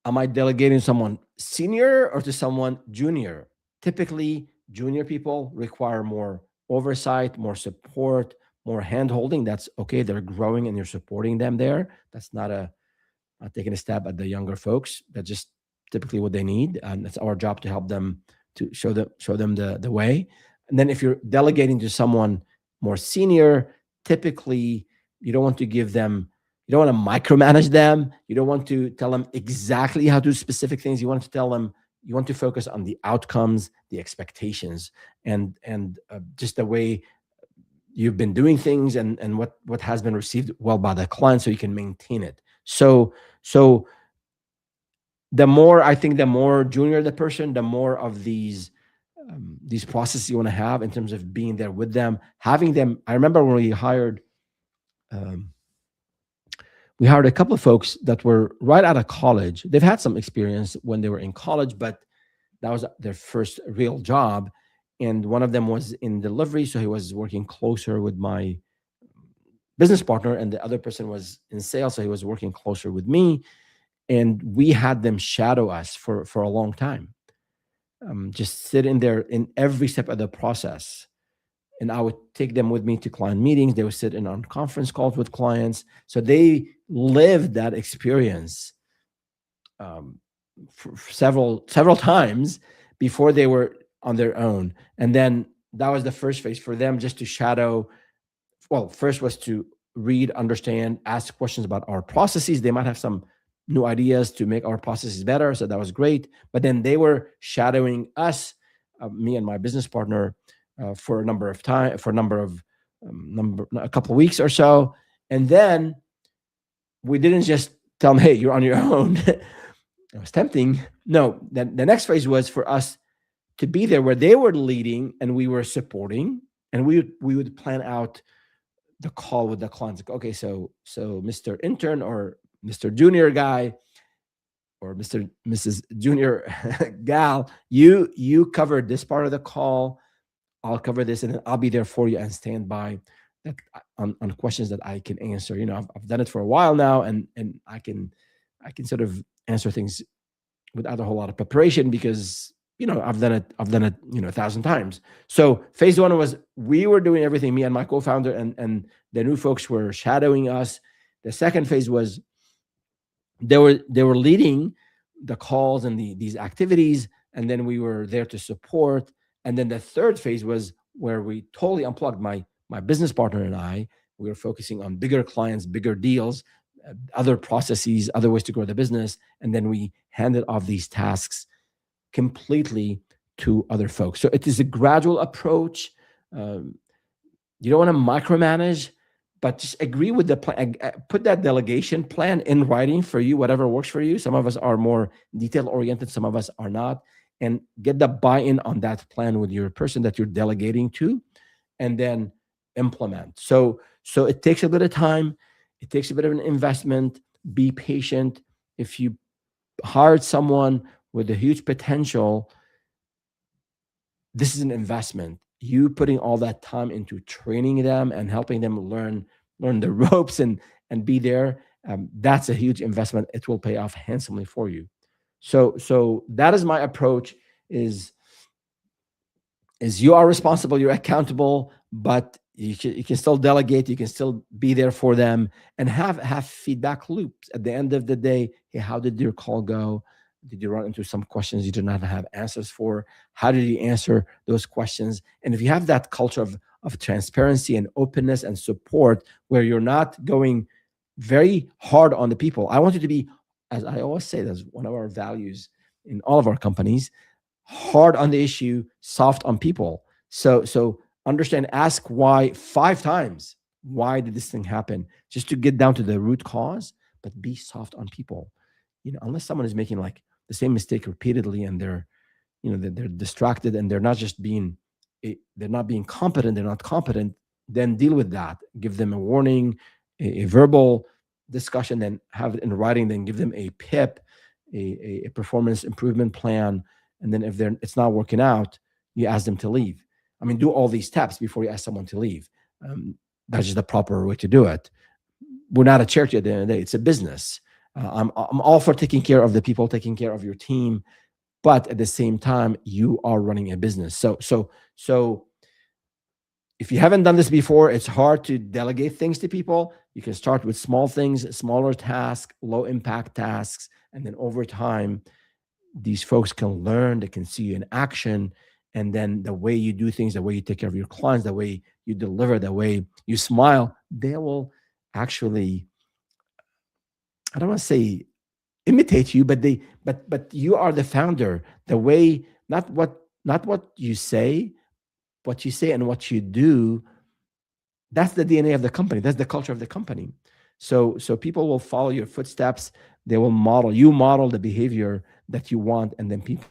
am I delegating to someone senior or to someone junior? Typically, junior people require more oversight, more support, more hand-holding. That's okay. They're growing and you're supporting them there. That's not taking a stab at the younger folks. That's just typically what they need. And it's our job to help them, to show them the way. And then if you're delegating to someone more senior, typically you don't want to micromanage them. You don't want to tell them exactly how to do specific things. You want to focus on the outcomes, the expectations, and just the way you've been doing things and what has been received well by the client, so you can maintain it. So the more junior the person, the more of these processes you want to have in terms of being there with them, having them. I remember when we hired a couple of folks that were right out of college. They've had some experience when they were in college, but that was their first real job. And one of them was in delivery, so he was working closer with my business partner, and the other person was in sales, so he was working closer with me. And we had them shadow us for a long time. Just sit in there in every step of the process. And I would take them with me to client meetings. They would sit in on conference calls with clients. So they lived that experience for several times before they were on their own. And then that was the first phase for them, just to shadow. Well, first was to read, understand, ask questions about our processes. They might have some new ideas to make our processes better. So that was great. But then they were shadowing us, me and my business partner, for a couple of weeks or so. And then we didn't just tell them, hey, you're on your own. It was tempting. No, the next phase was for us to be there where they were leading and we were supporting, and we would plan out the call with the clients. Like, okay, so Mr. Intern or Mr. Junior guy or Mrs. Junior gal, you covered this part of the call. I'll cover this, and then I'll be there for you and stand by that on questions that I can answer. I've done it for a while now, and I can sort of answer things without a whole lot of preparation because I've done it 1,000 times. So phase one was we were doing everything, me and my co-founder, and the new folks were shadowing us. The second phase was they were leading the calls and these activities, and then we were there to support. And then the third phase was where we totally unplugged. My business partner and I, we were focusing on bigger clients, bigger deals, other processes, other ways to grow the business, and then we handed off these tasks completely to other folks. So it is a gradual approach. You don't want to micromanage, but just agree with the plan. Put that delegation plan in writing for you, whatever works for you. Some of us are more detail oriented, some of us are not, and get the buy-in on that plan with your person that you're delegating to, and then implement. So it takes a bit of time. It takes a bit of an investment. Be patient. If you hired someone with a huge potential, this is an investment. You putting all that time into training them and helping them learn the ropes and be there, that's a huge investment. It will pay off handsomely for you. So that is my approach, is you are responsible, you're accountable, but you can still delegate, you can still be there for them, and have feedback loops at the end of the day. Hey, how did your call go? Did you run into some questions you did not have answers for? How did you answer those questions? And if you have that culture of transparency and openness and support, where you're not going very hard on the people. I want you to be, as I always say, that's one of our values in all of our companies: hard on the issue, soft on people. So understand, ask why 5 times. Why did this thing happen? Just to get down to the root cause, but be soft on people. Unless someone is making like the same mistake repeatedly, and they're distracted, and they're not being competent, they're not competent, then deal with that. Give them a warning, a verbal discussion, then have it in writing, then give them a PIP, a performance improvement plan. And then if it's not working out, you ask them to leave. I mean, do all these steps before you ask someone to leave. That's just the proper way to do it. We're not a charity at the end of the day. It's a business. I'm all for taking care of the people, taking care of your team, but at the same time, you are running a business. So if you haven't done this before, it's hard to delegate things to people. You can start with small things, smaller tasks, low impact tasks, and then over time, these folks can learn, they can see you in action. And then the way you do things, the way you take care of your clients, the way you deliver, the way you smile, they will actually, I don't want to say imitate you, but you are the founder. The way, not what you say, what you say and what you do, that's the DNA of the company. That's the culture of the company. So people will follow your footsteps. They will model the behavior that you want, and then people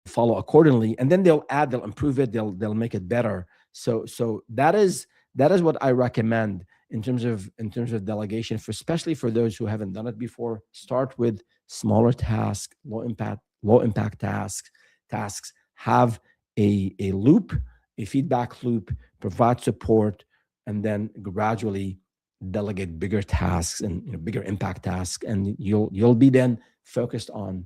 follow accordingly. And then they'll improve it, they'll make it better. So that is what I recommend in terms of delegation, especially for those who haven't done it before. Start with smaller tasks, low impact tasks. Have a loop, a feedback loop, provide support, and then gradually delegate bigger tasks and bigger impact tasks, and you'll be then focused on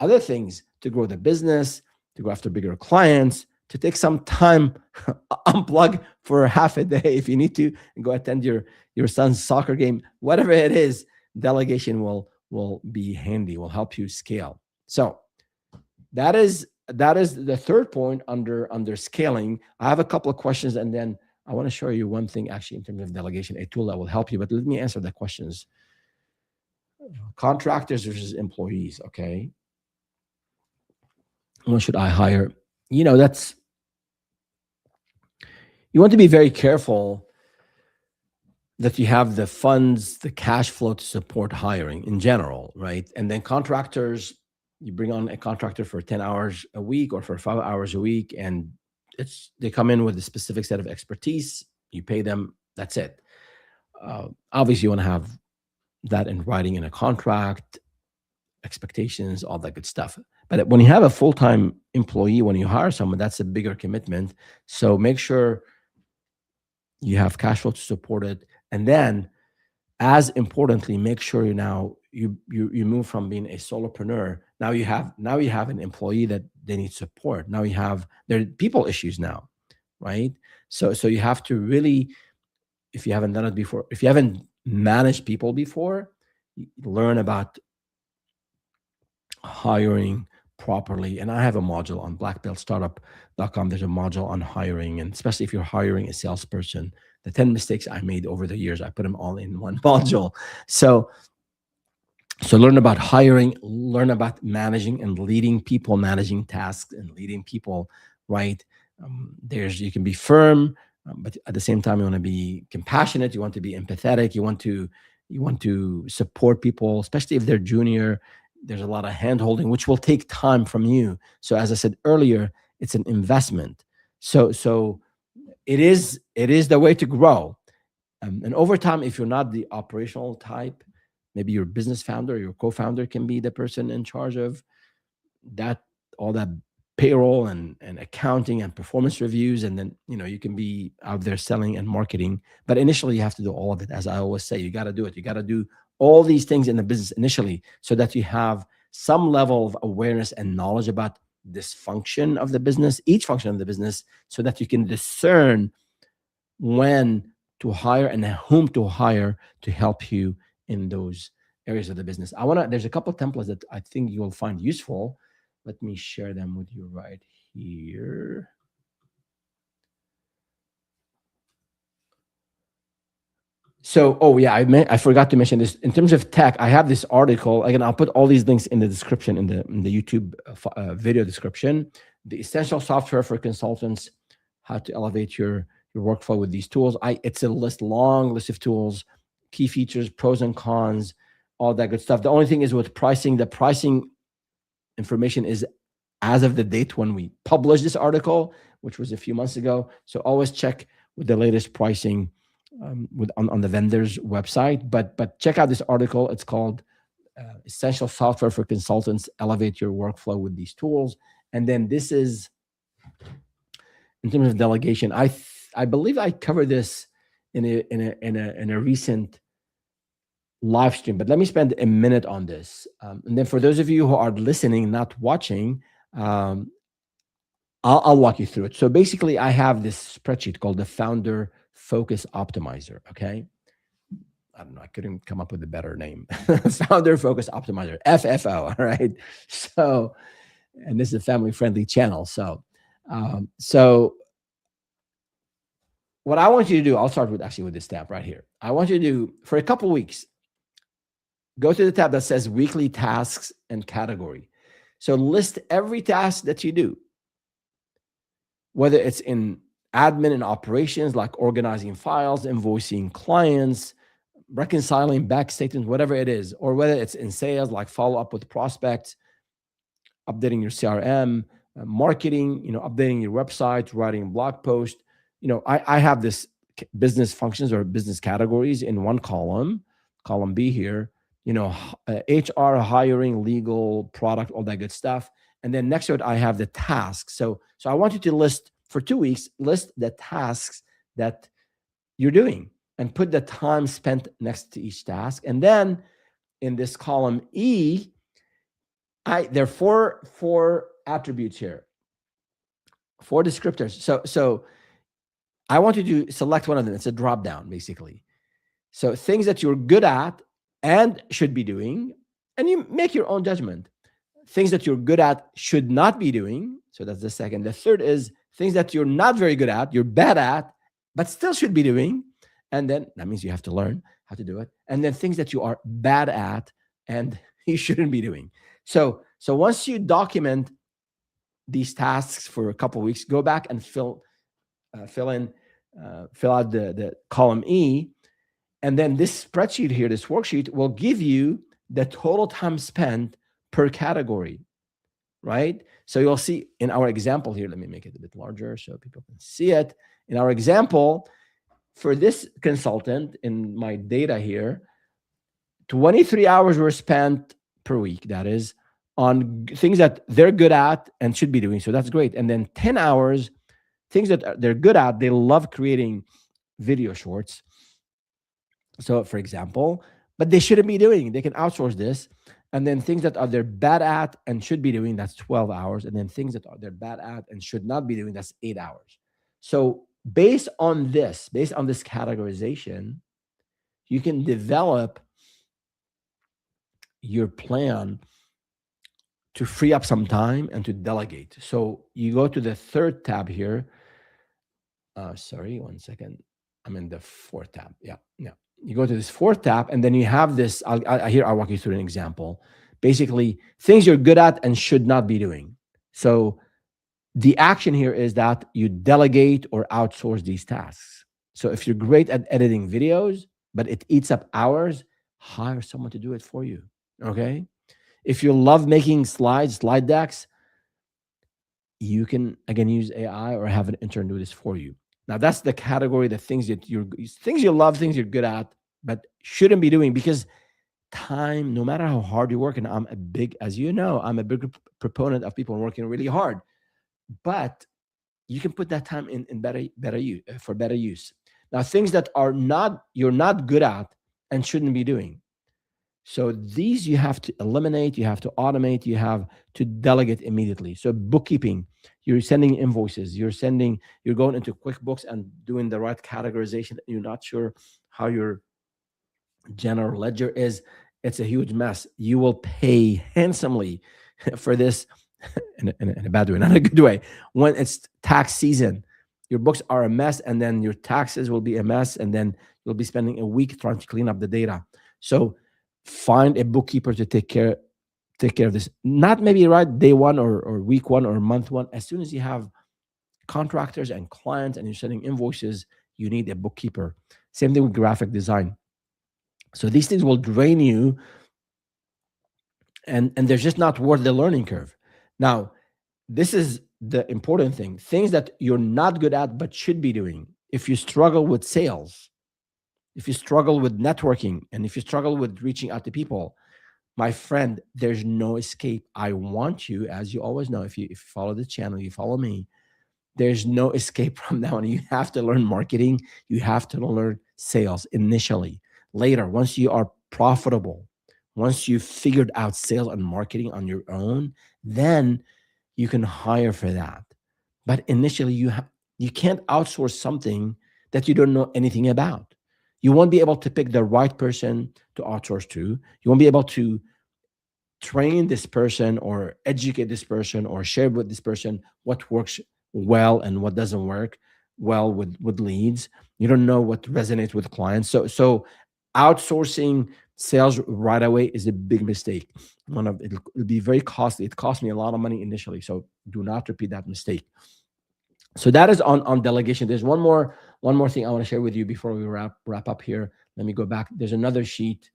other things to grow the business, to go after bigger clients, to take some time, unplug for half a day if you need to, and go attend your son's soccer game. Whatever it is, delegation will be handy, will help you scale. So that is the third point under scaling. I have a couple of questions, and then I want to show you one thing actually in terms of delegation, a tool that will help you. But let me answer the questions. Contractors versus employees. Okay. When should I hire? You want to be very careful that you have the funds, the cash flow to support hiring in general, right? And then contractors, you bring on a contractor for 10 hours a week or for 5 hours a week, and they come in with a specific set of expertise. You pay them, that's it. Obviously, you want to have that in writing in a contract, expectations, all that good stuff. But when you have a full-time employee, when you hire someone, that's a bigger commitment. So make sure you have cash flow to support it. And then, as importantly, make sure you move from being a solopreneur. Now you have an employee that they need support. Now there are people issues now, right? So you have to really, if you haven't done it before, if you haven't managed people before, learn about hiring properly. And I have a module on blackbeltstartup.com. There's a module on hiring, and especially if you're hiring a salesperson, the 10 mistakes I made over the years, I put them all in one module. So learn about hiring, learn about managing and leading people, managing tasks and leading people, right? You can be firm, but at the same time, you want to be compassionate. You want to be empathetic. You want to support people, especially if they're junior. There's a lot of hand-holding, which will take time from you. So as I said earlier, it's an investment. So it is the way to grow. And over time, if you're not the operational type, maybe your business founder, your co-founder can be the person in charge of that, all that payroll and accounting and performance reviews. And then, you can be out there selling and marketing. But initially, you have to do all of it. As I always say, you got to do it. You got to do all these things in the business initially so that you have some level of awareness and knowledge about this function of the business, each function of the business, so that you can discern when to hire and whom to hire to help you in those areas of the business. There's a couple of templates that I think you'll find useful. Let me share them with you right here. So, I forgot to mention this. In terms of tech, I have this article. Again, I'll put all these links in the description, in the YouTube video description. The essential software for consultants: how to elevate your workflow with these tools. It's a long list of tools, key features, pros and cons, all that good stuff. The only thing is with pricing, the pricing information is as of the date when we published this article, which was a few months ago. So always check with the latest pricing on the vendor's website. But check out this article. It's called Essential Software for Consultants: Elevate Your Workflow with These Tools. And then this is, in terms of delegation, I believe I covered this in a recent live stream, but let me spend a minute on this. And then for those of you who are listening, not watching, I'll walk you through it. So basically, I have this spreadsheet called the Founder Focus Optimizer. Okay, I don't know, I couldn't come up with a better name. Founder Focus Optimizer, FFO. All right. So, and this is a family-friendly channel. So what I want you to do, I'll start with this tab right here. I want you to do, for a couple weeks, go to the tab that says weekly tasks and category. So list every task that you do, whether it's in admin and operations, like organizing files, invoicing clients, reconciling back statements, whatever it is, or whether it's in sales, like follow up with prospects, updating your CRM, marketing, updating your website, writing blog post. I have this business functions or business categories in one column B here, HR, hiring, legal, product, all that good stuff. And then next to it, I have the tasks. So I want you to list for 2 weeks, list the tasks that you're doing and put the time spent next to each task. And then in this column E, there are four attributes here, 4 descriptors. So I want you to select one of them. It's a drop down, basically. So things that you're good at and should be doing, and you make your own judgment. Things that you're good at should not be doing. So that's the second. The third is things that you're not very good at, you're bad at, but still should be doing. And then that means you have to learn how to do it. And then things that you are bad at and you shouldn't be doing. So once you document these tasks for a couple of weeks, go back and fill out the column E, And then this spreadsheet here, this worksheet will give you the total time spent per category, right? So you'll see in our example here, let me make it a bit larger so people can see it. In our example, for this consultant in my data here, 23 hours were spent per week, that is, on things that they're good at and should be doing. So that's great. And then 10 hours, things that they're good at, they love creating video shorts. So, for example, but they shouldn't be doing, they can outsource this. And then things that are they're bad at and should be doing, that's 12 hours. And then things that are they're bad at and should not be doing, that's 8 hours. So, based on this categorization, you can develop your plan to free up some time and to delegate. So, you go to the third tab here. Sorry, one second. I'm in the fourth tab. Yeah. You go to this fourth tab, and then you have this. I'll walk you through an example. Basically, things you're good at and should not be doing. So the action here is that you delegate or outsource these tasks. So if you're great at editing videos, but it eats up hours, hire someone to do it for you. Okay. If you love making slide decks, you can again use AI or have an intern do this for you. Now that's the category, the things you love, things you're good at, but shouldn't be doing, because time, no matter how hard you work, and I'm a big proponent of people working really hard, but you can put that time in better use, for better use. Now, things that you're not good at and shouldn't be doing. So these you have to eliminate, you have to automate, you have to delegate immediately. So bookkeeping, you're sending invoices, you're going into QuickBooks and doing the right categorization. You're not sure how your general ledger is. It's a huge mess. You will pay handsomely for this in a bad way, not a good way. When it's tax season, your books are a mess, and then your taxes will be a mess, and then you'll be spending a week trying to clean up the data. So find a bookkeeper to take care of this. Not maybe right day one or week one or month one. As soon as you have contractors and clients and you're sending invoices, you need a bookkeeper. Same thing with graphic design. So these things will drain you, and they're just not worth the learning curve. Now, this is the important thing. Things that you're not good at but should be doing. If you struggle with sales, if you struggle with networking, and if you struggle with reaching out to people, my friend, there's no escape. I want you, as you always know, if you follow the channel, you follow me, there's no escape from that one. You have to learn marketing. You have to learn sales initially. Later, once you are profitable, once you've figured out sales and marketing on your own, then you can hire for that. But initially, you can't outsource something that you don't know anything about. You won't be able to pick the right person to outsource to. You won't be able to train this person or educate this person or share with this person what works well and what doesn't work well with leads. You don't know what resonates with clients. So outsourcing sales right away is a big mistake. It'll be very costly. It cost me a lot of money initially. So do not repeat that mistake. So that is on delegation. There's one more thing I want to share with you before we wrap up here. Let me go back. There's another sheet.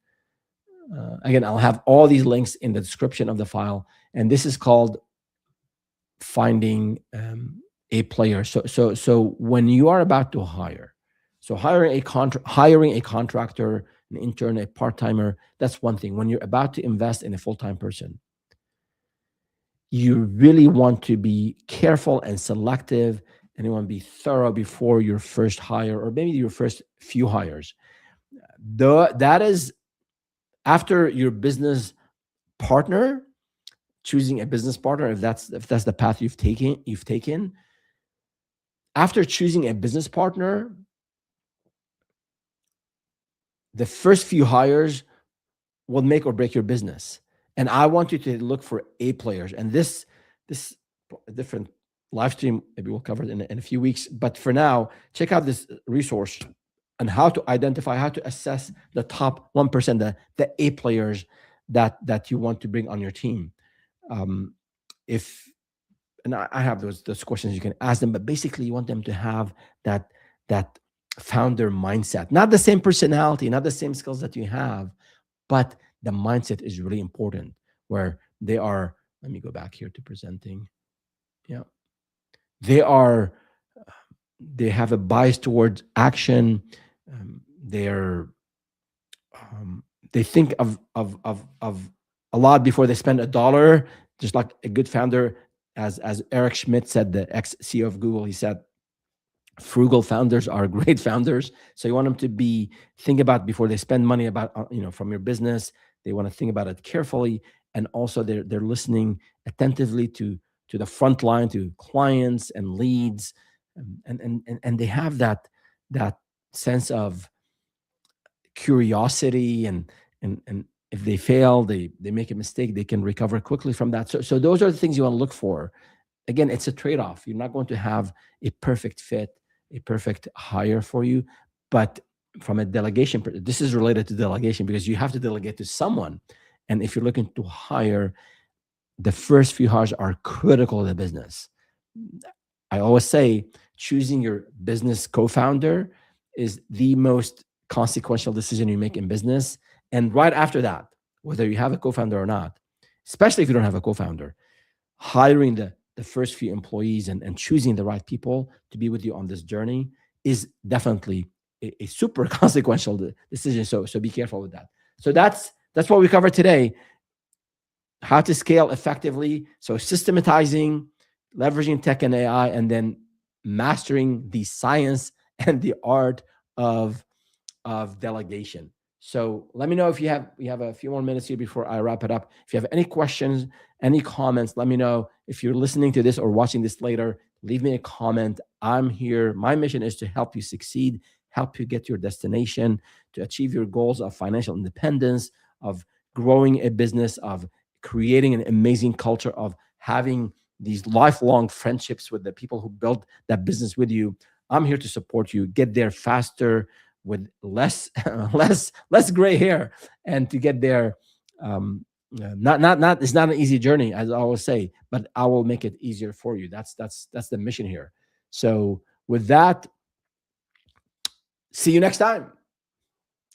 Again, I'll have all these links in the description of the file. And this is called finding a player. So when you are about to hire, so hiring a contractor, an intern, a part-timer, that's one thing. When you're about to invest in a full-time person, you really want to be careful and selective, and you want to be thorough before your first hire, or maybe your first few hires. That is after your business partner, choosing a business partner, if that's the path you've taken. After choosing a business partner, the first few hires will make or break your business. And I want you to look for A players. And this different live stream, maybe we'll cover it in a few weeks. But for now, check out this resource on how to identify, how to assess the top 1%, the A players that you want to bring on your team. And I have those questions you can ask them, but basically you want them to have that founder mindset, not the same personality, not the same skills that you have, but the mindset is really important, where they are, let me go back here to presenting. Yeah. They are, they have a bias towards action. They're, they think of a lot before they spend a dollar, just like a good founder. As Eric Schmidt said, the ex CEO of Google, he said, frugal founders are great founders. So you want them to be, think about before they spend money about, from your business. They want to think about it carefully, and also they're listening attentively to the front line, to clients and leads, and they have that sense of curiosity, and if they fail, they make a mistake, they can recover quickly from that. So those are the things you want to look for. Again, it's a trade-off. You're not going to have a perfect fit, a perfect hire for you, but from a delegation, this is related to delegation because you have to delegate to someone. And if you're looking to hire, the first few hires are critical to the business. I always say choosing your business co-founder is the most consequential decision you make in business. And right after that, whether you have a co-founder or not, especially if you don't have a co-founder, hiring the first few employees and choosing the right people to be with you on this journey is definitely a super consequential decision. So be careful with that. So that's what we covered today. How to scale effectively. So systematizing, leveraging tech and AI, and then mastering the science and the art of delegation. So let me know if we have a few more minutes here before I wrap it up. If you have any questions, any comments, let me know. If you're listening to this or watching this later, leave me a comment. I'm here. My mission is to help you succeed, help you get your destination, to achieve your goals of financial independence, of growing a business, of creating an amazing culture, of having these lifelong friendships with the people who built that business with you. I'm here to support you get there faster, with less less gray hair, and to get there. Not it's not an easy journey, as I always say, but I will make it easier for you. That's the mission here. So with that, see you next time.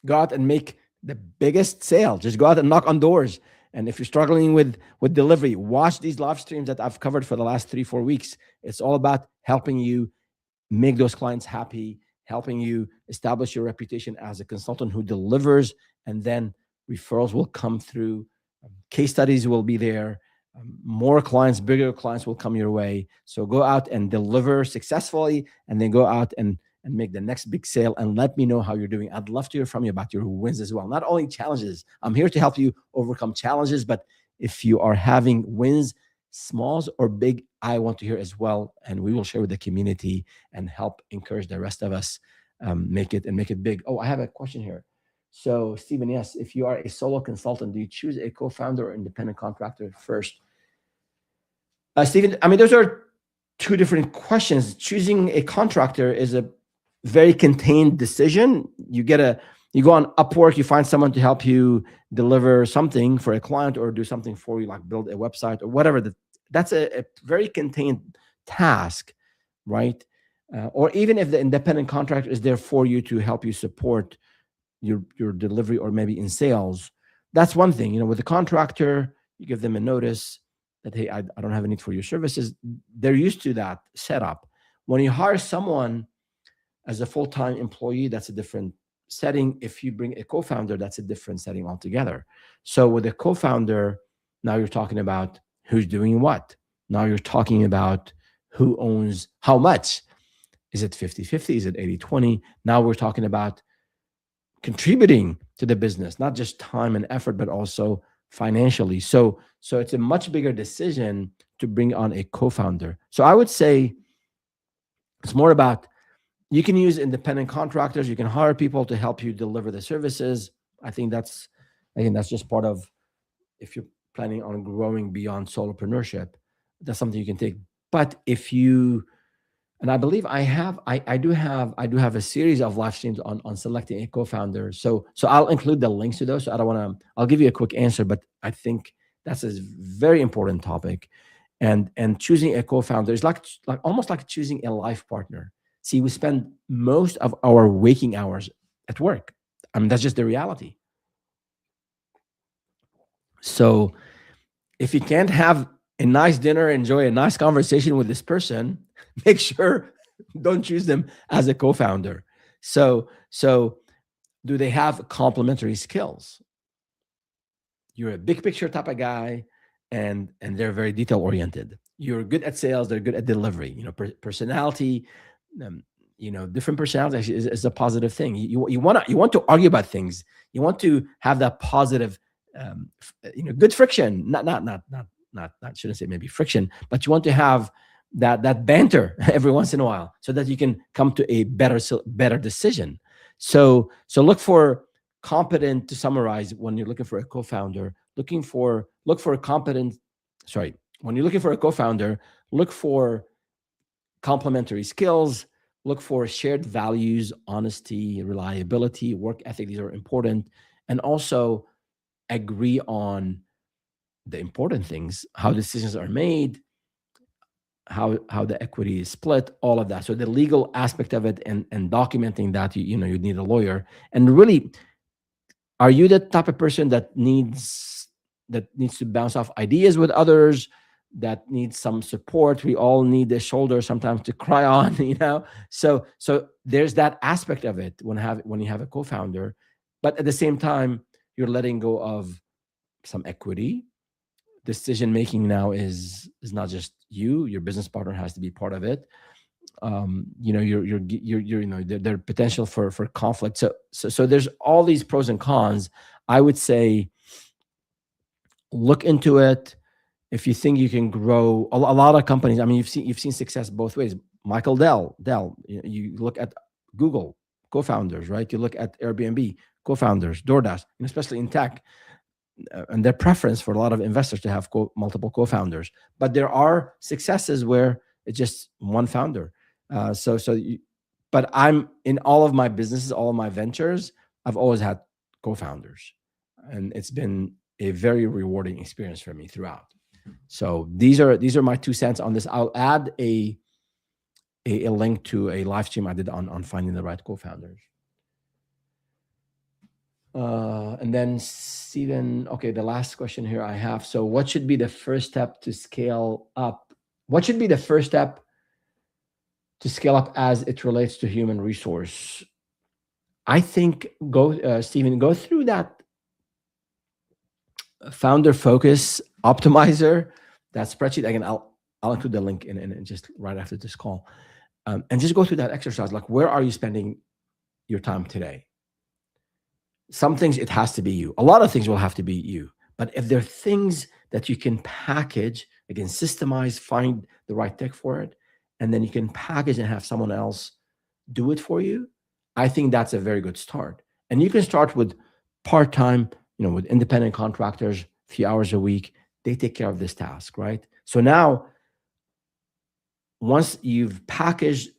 Go out and make the biggest sale. Just go out and knock on doors. And if you're struggling with delivery, watch these live streams that I've covered for the last 3-4 weeks. It's all about helping you make those clients happy, helping you establish your reputation as a consultant who delivers, and then referrals will come through. Case studies will be there. More clients, bigger clients will come your way. So go out and deliver successfully, and then go out and make the next big sale, and let me know how you're doing. I'd love to hear from you about your wins as well. Not only challenges. I'm here to help you overcome challenges, but if you are having wins, smalls or big, I want to hear as well. And we will share with the community and help encourage the rest of us make it big. Oh, I have a question here. So Stephen, yes, if you are a solo consultant, do you choose a co-founder or independent contractor first? Stephen, I mean, those are two different questions. Choosing a contractor is a very contained decision. You go on Upwork, you find someone to help you deliver something for a client or do something for you, like build a website or whatever. That's a very contained task, right? Or even if the independent contractor is there for you to help you support your delivery, or maybe in sales, that's one thing. With the contractor, you give them a notice that, hey, I don't have a need for your services. They're used to that setup. When you hire someone as a full-time employee, that's a different setting. If you bring a co-founder, that's a different setting altogether. So with a co-founder, now you're talking about who's doing what. Now you're talking about who owns how much. Is it 50-50? Is it 80-20? Now we're talking about contributing to the business, not just time and effort, but also financially. So it's a much bigger decision to bring on a co-founder. So I would say it's more about, you can use independent contractors. You can hire people to help you deliver the services. I think that's just part of, if you're planning on growing beyond solopreneurship, that's something you can take. But if you, and I believe I do have a series of live streams on selecting a co-founder. So I'll include the links to those. So I'll give you a quick answer, but I think that's a very important topic. And choosing a co-founder is like almost like choosing a life partner. See, we spend most of our waking hours at work. I mean, that's just the reality. So if you can't have a nice dinner, enjoy a nice conversation with this person, make sure don't choose them as a co-founder. So do they have complementary skills? You're a big picture type of guy, and they're very detail oriented. You're good at sales, they're good at delivery. Personality, um, different personality actually is a positive thing. You want to argue about things. You want to have that positive, good friction. Not shouldn't say maybe friction, but you want to have that banter every once in a while, so that you can come to a better decision. So look for competent, to summarize, when you're looking for a co-founder, look for a competent, sorry, when you're looking for a co-founder, look for complementary skills, look for shared values, honesty, reliability, work ethic. These are important. And also agree on the important things, how decisions are made, how the equity is split, all of that. So the legal aspect of it, and documenting that, you need a lawyer. And really, are you the type of person that needs to bounce off ideas with others, that needs some support? We all need a shoulder sometimes to cry on, So there's that aspect of it when you have a co-founder, but at the same time, you're letting go of some equity. Decision making now is not just you. Your business partner has to be part of it. There potential for conflict. So there's all these pros and cons. I would say look into it. If you think you can grow, a lot of companies, I mean, you've seen success both ways. Michael Dell, you look at Google co-founders, right? You look at Airbnb co-founders, DoorDash, and especially in tech, and their preference for a lot of investors to have multiple co-founders. But there are successes where it's just one founder. But I'm in all of my businesses, all of my ventures, I've always had co-founders, and it's been a very rewarding experience for me throughout. So these are my 2 cents on this. I'll add a link to a live stream I did on finding the right co-founders. And then Stephen, okay, the last question here I have. So what should be the first step to scale up? What should be the first step to scale up as it relates to human resource? I think Stephen, go through that founder focus optimizer, that spreadsheet. Again, I'll include the link in just right after this call, and just go through that exercise. Like, where are you spending your time today? Some things it has to be you. A lot of things will have to be you. But if there are things that you can package, again, systemize, find the right tech for it, and then you can package and have someone else do it for you, I think that's a very good start. And you can start with part-time, with independent contractors, a few hours a week. They take care of this task, right? So now, once you've packaged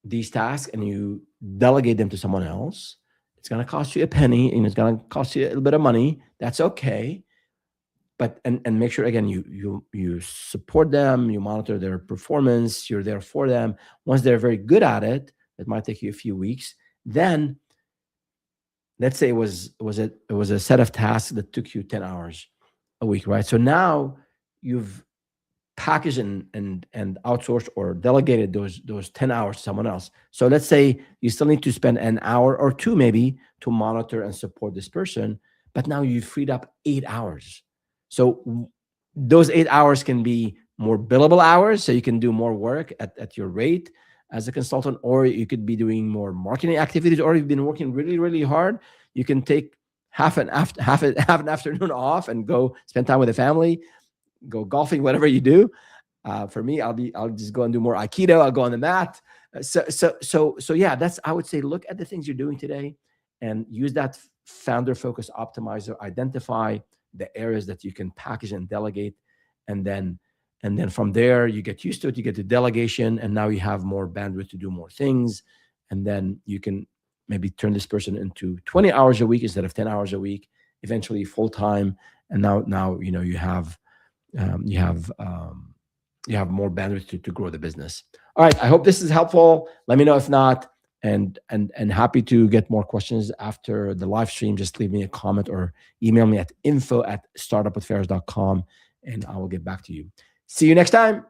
these tasks and you delegate them to someone else, it's going to cost you a penny, and it's going to cost you a little bit of money. That's okay. But and make sure, again, you support them, you monitor their performance, you're there for them. Once they're very good at it, it might take you a few weeks. Then let's say it was a set of tasks that took you 10 hours a week, right? So now you've packaged and outsourced or delegated those 10 hours to someone else. So let's say you still need to spend an hour or two maybe to monitor and support this person, but now you've freed up 8 hours. So those 8 hours can be more billable hours, so you can do more work at your rate as a consultant, or you could be doing more marketing activities, or you've been working really, really hard. You can take half an afternoon off and go spend time with the family, go golfing, whatever you do. For me, I'll just go and do more Aikido. I'll go on the mat. So yeah, I would say, look at the things you're doing today and use that founder focus optimizer. Identify the areas that you can package and delegate, and then from there you get used to it. You get to delegation, and now you have more bandwidth to do more things, and then you can maybe turn this person into 20 hours a week instead of 10 hours a week, eventually full time. And now you have you have more bandwidth to grow the business. All right. I hope this is helpful. Let me know if not. And happy to get more questions after the live stream. Just leave me a comment or email me at info@startupwithferris.com and I will get back to you. See you next time.